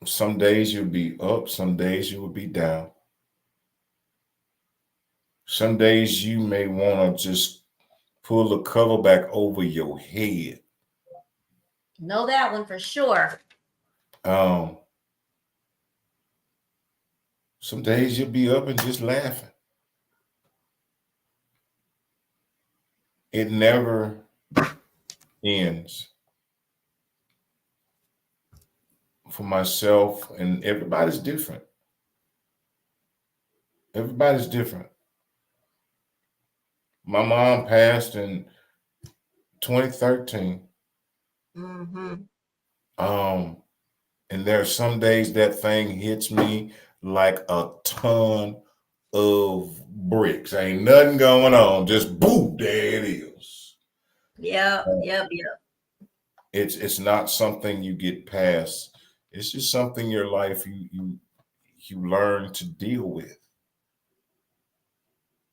Some days you'll be up, some days you will be down. Some days you may want to just pull the cover back over your head. Know that one for sure. Some days you'll be up and just laughing. It never ends. For myself, and everybody's different. Everybody's different. My mom passed in 2013. Mm-hmm. And there are some days that thing hits me like a ton of bricks. Ain't nothing going on. Just boom, there it is. Yep. It's not something you get past. It's just something in your life you learn to deal with.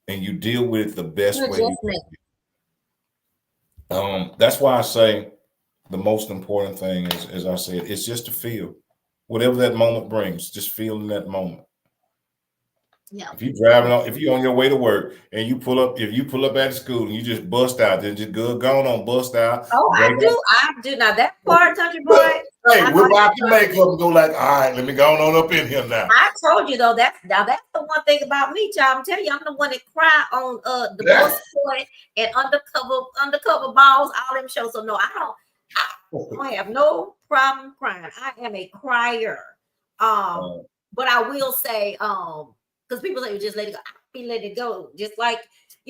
And you deal with it the best way you can. That's why I say the most important thing is, as I said, it's just to feel. Whatever that moment brings, just feel in that moment. Yeah. If you're on your way to work and you pull up at school and you just bust out, then just go on, bust out. Oh, I do. Now that part, country boy. Hey, whip out the makeup and go like, all right, let me go on up in here now. I told you though, that's the one thing about me, child. I'm telling you, I'm the one that cry on the Boss Boy and undercover balls, all them shows. So no, I don't have no problem crying. I am a crier. But I will say, because people say just let it go. I be letting it go. Just like,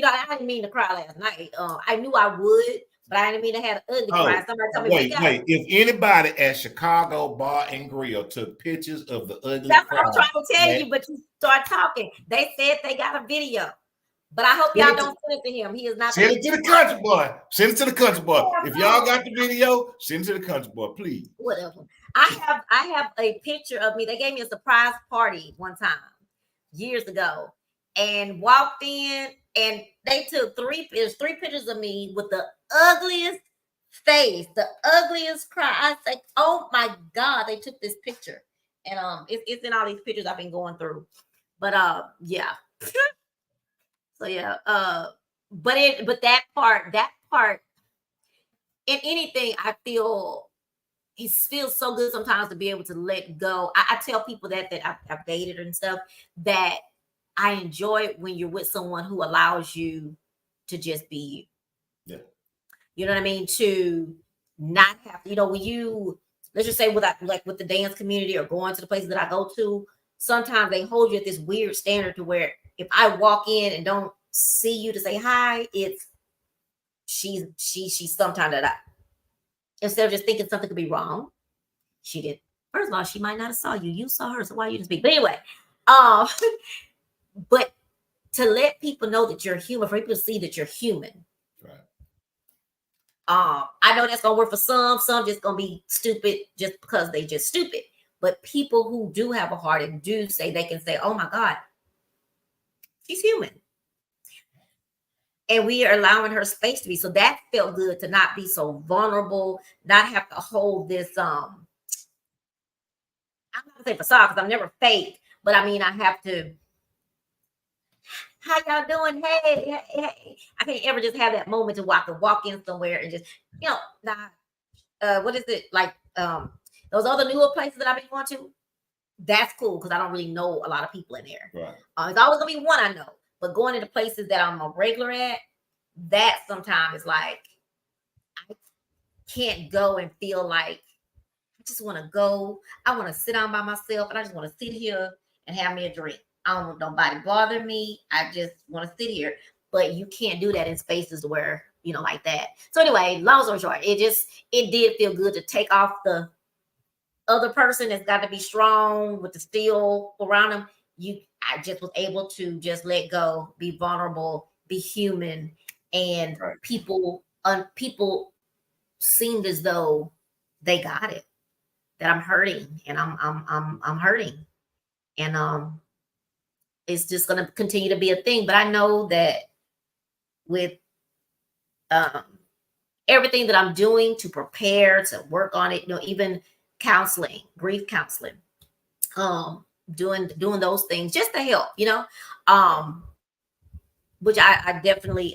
I didn't mean to cry last night. I knew I would, but I didn't mean to have an ugly cry. Somebody told me, wait. If anybody at Chicago Bar and Grill took pictures of the ugly that's cry, what I'm trying to tell you, but you start talking. They said they got a video. But I hope y'all don't send it to him. He is not. Send it to the country boy. Send it to the country boy. If y'all got the video, send it to the country boy, please. Whatever. I have a picture of me. They gave me a surprise party one time years ago, and walked in, and they took three pictures of me with the ugliest face, the ugliest cry. I said, "Oh my God!" They took this picture, and it's in all these pictures I've been going through. But yeah. So yeah, but that part in anything, I feel it feels so good sometimes to be able to let go. I tell people that I've dated and stuff, that I enjoy it when you're with someone who allows you to just be you. Yeah. You know what I mean? To not have, when you, let's just say with the dance community or going to the places that I go to, sometimes they hold you at this weird standard to where if I walk in and don't see you to say hi, it's she's sometime that instead of just thinking something could be wrong, she did. First of all, she might not have saw you. You saw her, so why you didn't speak? But anyway, but to let people know that you're human, for people to see that you're human. Right. I know that's gonna work for some just gonna be stupid just because they just stupid. But people who do have a heart and do say, they can say, oh my God, she's human. And we are allowing her space to be. So that felt good, to not be so vulnerable, not have to hold this, I'm not gonna say facade because I'm never fake, but I mean, I have to, how y'all doing? Hey, hey, hey. I can't ever just have that moment to walk in somewhere and just, what is it like? Those other newer places that I've been going to. That's cool because I don't really know a lot of people in there. Right. It's always gonna be one I know, but going into places that I'm a regular at, that sometimes is like I can't go and feel like I just want to go. I want to sit down by myself and I just want to sit here and have me a drink. I don't want nobody bother me. I just want to sit here. But you can't do that in spaces where, like that. So anyway, long story short, it did feel good to take off the other person that's got to be strong with the steel around them. I just was able to just let go, be vulnerable, be human, and Right. people seemed as though they got it. That I'm hurting and I'm hurting, and it's just gonna continue to be a thing. But I know that with everything that I'm doing to prepare to work on it, even counseling, grief counseling, doing those things just to help, which I definitely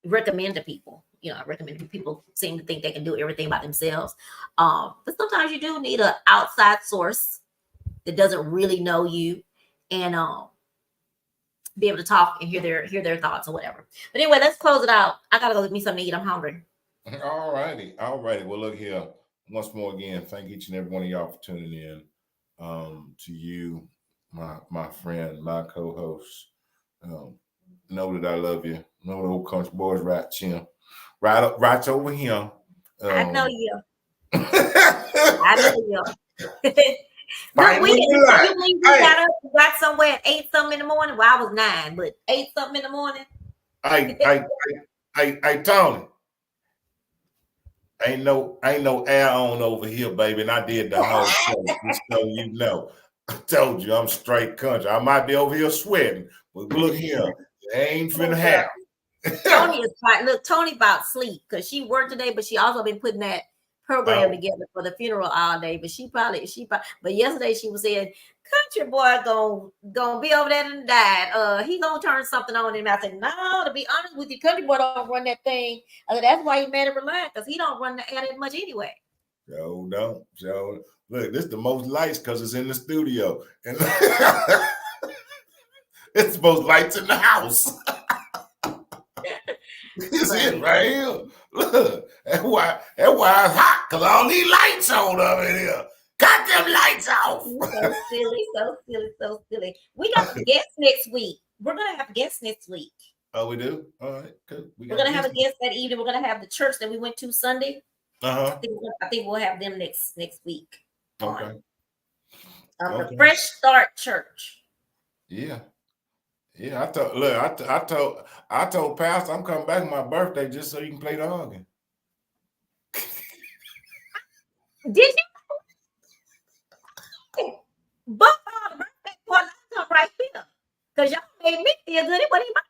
recommend to people. I recommend people seem to think they can do everything by themselves. But sometimes you do need an outside source that doesn't really know you and be able to talk and hear their thoughts or whatever. But anyway, let's close it out. I gotta go get me something to eat. I'm hungry. All righty. Well, look here. Once more again, thank each and every one of y'all for tuning in. To you, my friend, my co-host. Know that I love you. Know the old country boys right here. Right over here. I know you. I know you. Look, we got somewhere at 8 something in the morning. Well, I was 9, but 8 something in the morning. Hey, Tony. Ain't no air on over here, baby. And I did the whole show, just so you know. I told you I'm straight country. I might be over here sweating, but look here, it ain't finna happen. Tony is fine. Look, Tony about sleep because she worked today, but she also been putting that program together for the funeral all day. But but yesterday she was saying, "Country boy gonna be over there and died. He gonna turn something on him." I said, "No, to be honest with you, country boy don't run that thing. I said, that's why he mad at Relax because he don't run the air that much anyway." Joe, don't. Joe, look, this is the most lights because it's in the studio, and it's the most lights in the house. It's it right here. Look, that's why it's hot because all these lights on up in here. Cut them lights off. So silly. We got guests next week. We're gonna have guests next week. Oh, we do? All right, good. We're gonna have a guest that evening. We're gonna have the church that we went to Sunday. I think we'll have them next week. Okay. The Fresh Start Church. Yeah. Yeah, I told Pastor I'm coming back on my birthday just so you can play the organ. Did you? But the birthday party come right here. Because y'all made me feel good. It wasn't my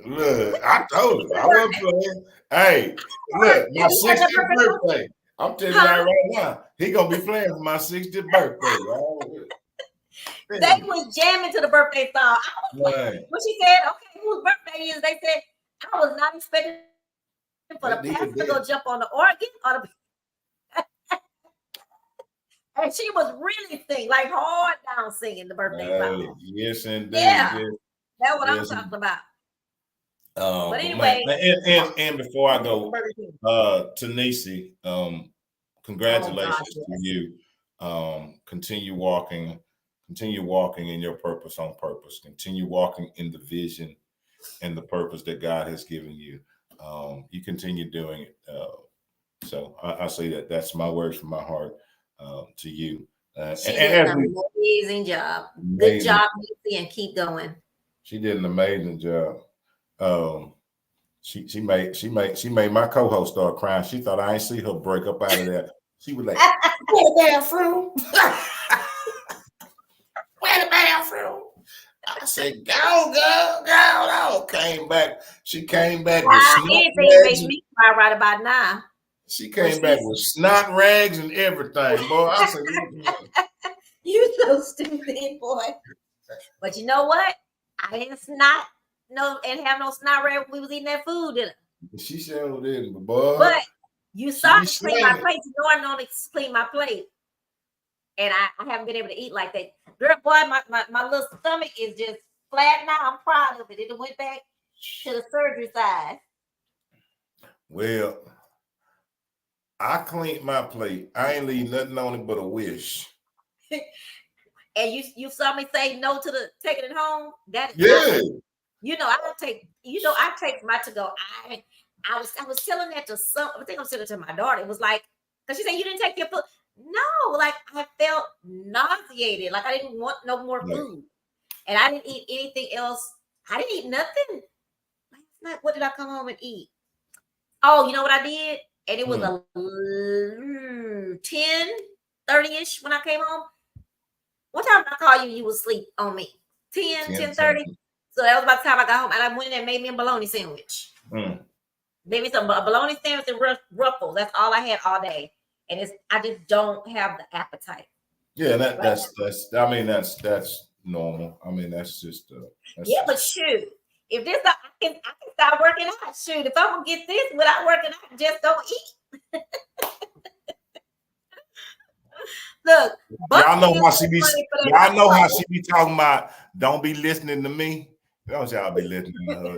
birthday. Look, I told you. I wasn't playing. Hey, look, my 60th birthday. I'm telling you right now, he gonna be playing for my 60th birthday. They was jamming to the birthday song. When she said, "Okay, whose birthday is?" They said, "I was not expecting for the pastor to go jump on the organ or the." And she was really singing, like hard down singing the birthday song. Yes, indeed. Yeah, yes. That's what I'm talking about. But anyway, and before I go, Tanisi, congratulations to you. Continue walking in your purpose on purpose. Continue walking in the vision and the purpose that God has given you. You continue doing it. So I say that's my words from my heart to you. She did an amazing job. Good job, Nisi, and keep going. She did an amazing job. She made my co-host start crying. She thought I ain't see her break up out of there. She was like, "Where the bathroom? Where the bathroom?" I said, "Go, girl, go." Came back. She came back with anything makes me cry right about now. She came back with snot rags and everything, boy. I said, "You so stupid, boy." But you know what? I didn't snot and have no snot red when we was eating that food, did I? She sure didn't, boy. But you saw me She clean my said- plate. You know I know to clean my plate. And I haven't been able to eat like that. Girl, boy, my little stomach is just flat now. I'm proud of it. It went back to the surgery size. Well, I cleaned my plate. I ain't leave nothing on it but a wish. And you saw me say no to the taking it home. That is Yeah. you know, I take my to go. I was telling that to I think I'm telling it to my daughter. It was like, because she said you didn't take your food. No, like I felt nauseated, like I didn't want no more food. And I didn't eat anything else. I didn't eat nothing. Last night, what did I come home and eat? Oh, you know what I did? And it was a 10:30-ish when I came home. What time did I call you? You was asleep on me. 10:30. So that was about the time I got home. And I went in and made me a bologna sandwich. Maybe some a bologna sandwich and ruffles. That's all I had all day. And I just don't have the appetite. Yeah, that's normal. I mean, that's just but shoot, if this I can start working out. Shoot, if I'm gonna get this without working out, just don't eat. Look, y'all know how she be talking about don't be listening to me. Don't y'all be listening to her.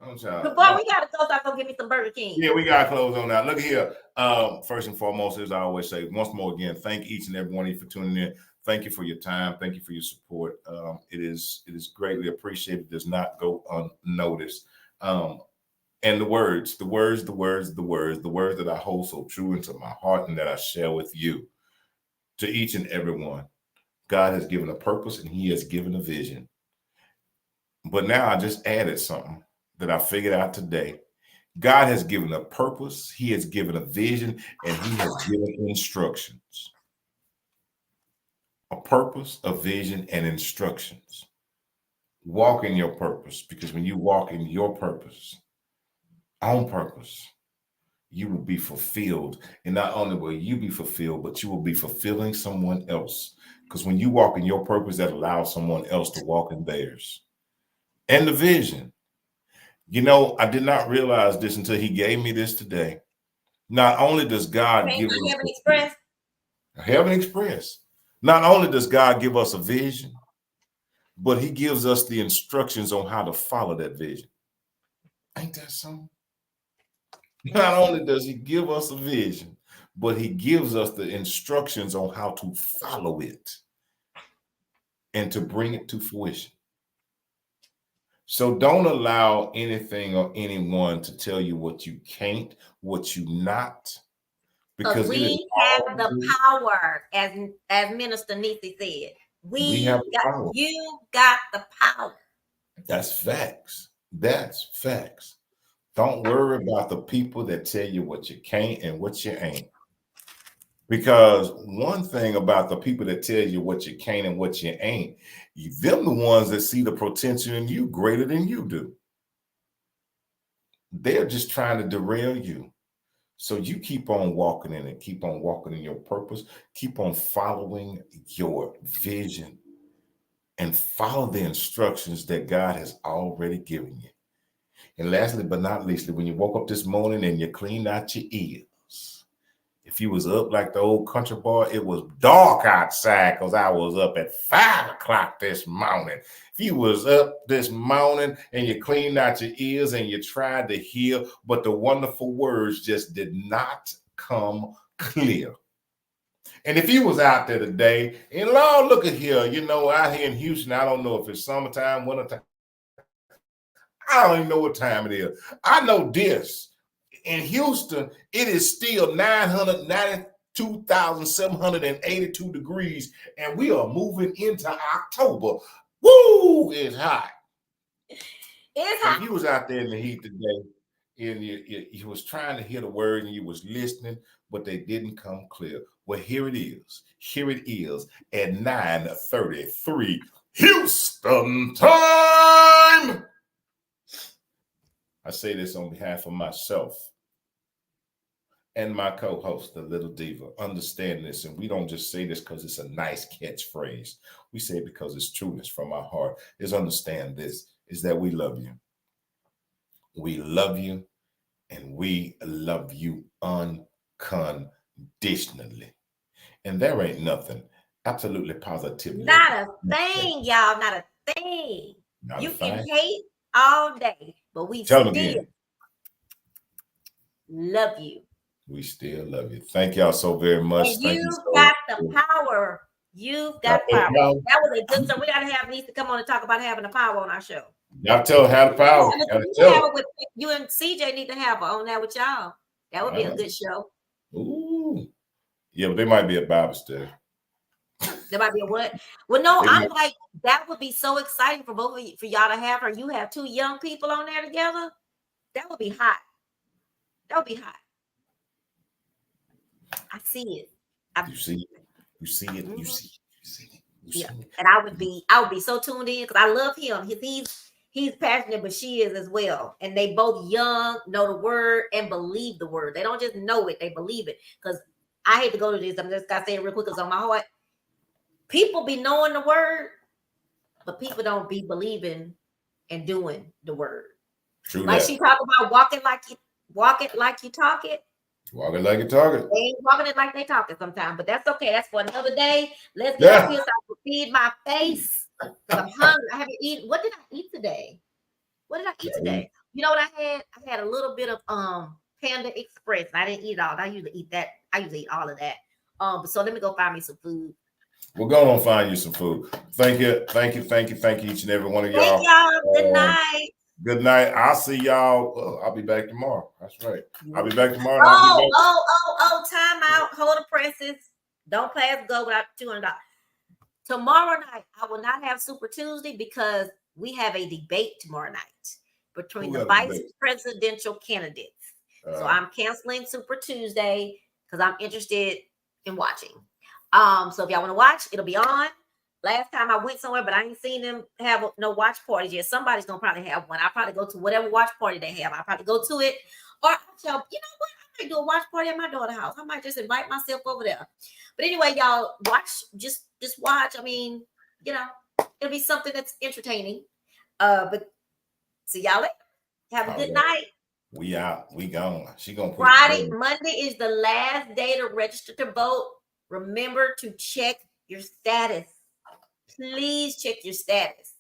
Before we gotta go, so I go get me some Burger King. Yeah, we gotta close on that. Look here. First and foremost, as I always say, once more again, thank each and every one of you for tuning in. Thank you for your time. Thank you for your support. It is greatly appreciated. It does not go unnoticed. And the words that I hold so true into my heart and that I share with you, to each and every one. God has given a purpose and He has given a vision. But now I just added something that I figured out today. God has given a purpose, He has given a vision, and He has given instructions. A purpose, a vision, and instructions. Walk in your purpose, because when you walk in your purpose, on purpose, you will be fulfilled. And not only will you be fulfilled, but you will be fulfilling someone else. Because when you walk in your purpose, that allows someone else to walk in theirs. And the vision. You know, I did not realize this until He gave me this today. Not only does God give us Heaven Express. Not only does God give us a vision, but He gives us the instructions on how to follow that vision. Ain't that something? Not only does He give us a vision, but He gives us the instructions on how to follow it and to bring it to fruition. So don't allow anything or anyone to tell you what you can't, what you not. Because we have the power, as Minister Nisi said. You got the power. That's facts. That's facts. Don't worry about the people that tell you what you can't and what you ain't. Because one thing about the people that tell you what you can and what you ain't, them the ones that see the potential in you greater than you do. They're just trying to derail you. So you keep on walking in it, keep on walking in your purpose, keep on following your vision, and follow the instructions that God has already given you. And lastly, but not leastly, when you woke up this morning and you cleaned out your ears, if you was up like the old country boy, it was dark outside because I was up at 5 o'clock this morning. If you was up this morning and you cleaned out your ears and you tried to hear, but the wonderful words just did not come clear. And if you was out there today, and Lord, look at here, you know, out here in Houston, I don't know if it's summertime, wintertime. I don't even know what time it is. I know this. In Houston, it is still 992,782 degrees, and we are moving into October. Woo! It's hot. It's hot. If you was out there in the heat today, and you was trying to hear the word, and you was listening, but they didn't come clear. Well, here it is. Here it is at 9:33 Houston time. I say this on behalf of myself and my co-host, the Little Diva, understand this, and we don't just say this because it's a nice catchphrase. We say it because it's trueness from our heart. Is understand this, is that we love you. We love you, and we love you unconditionally. And there ain't nothing, absolutely positively. Not a thing, y'all. Not a thing. Not You a can thing. hate all day, but we Tell them still again. love you. We still love you. Thank y'all so very much. And Thank you you've so got the much. power. You've got Got power. the power. That was a good story. We got to have Lisa come on and talk about having the power on our show. Y'all tell her how the power. Yeah, Gotta you, tell have her. it with, you and CJ need to have her on that with y'all. That would be a good show. Ooh. Yeah, but they might be a Bible study. There might be a what? Well, no, They I'm might- like, that would be so exciting for both of you, for y'all to have her. You have two young people on there together. That would be hot. That would be hot. I see it. You see it. You see it. You Mhm. see it. You see it. You Yeah. see it. And I would be so tuned in because I love him. He's passionate, but she is as well. And they both young, know the word, and believe the word. They don't just know it, they believe it. Because I hate to go to this. I'm just gonna say it real quick because on my heart. People be knowing the word, but people don't be believing and doing the word. True Like that. she talk about walk it like you talk it. Walk it like a target. They ain't walking it like they talking sometimes, but that's okay. That's for another day. Let's get off here so I can feed my face because I'm hungry. I haven't eaten. What did I eat today? What did I eat today? You know what I had? I had a little bit of Panda Express. I didn't eat it all. I usually eat that. I usually eat all of that. So let me go find me some food. We're going to find you some food. Thank you. Thank you. Thank you. Thank you, each and every one of y'all. Thank y'all. Good night. Good night. I'll see y'all. Well, I'll be back tomorrow. That's right. I'll be back tomorrow. Time out. Hold the presses. Don't pass go without $200. Tomorrow night, I will not have Super Tuesday because we have a debate tomorrow night between the vice presidential candidates. So I'm canceling Super Tuesday because I'm interested in watching. So if y'all want to watch, it'll be on. Last time I went somewhere, but I ain't seen them have no watch parties yet. Somebody's gonna probably have one. I'll probably go to whatever watch party they have. I'll probably go to it. Or I'll tell, you know what? I might do a watch party at my daughter's house. I might just invite myself over there. But anyway, y'all watch, just watch. I mean, you know, it'll be something that's entertaining. But see y'all later. Have a good night. We out. We gone. She gonna put Friday, Monday is the last day to register to vote. Remember to check your status. Please check your status.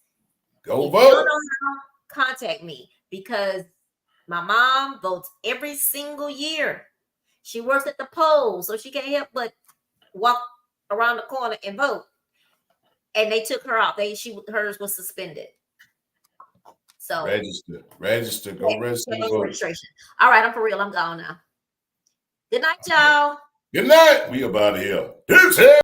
Go if vote. You don't know how, contact me because my mom votes every single year. She works at the polls, so she can't help but walk around the corner and vote. And they took her off. Hers was suspended. So register. Go register. Registration. All right, I'm for real. I'm gone now. Good night, y'all. Good night. We about here. Deuces.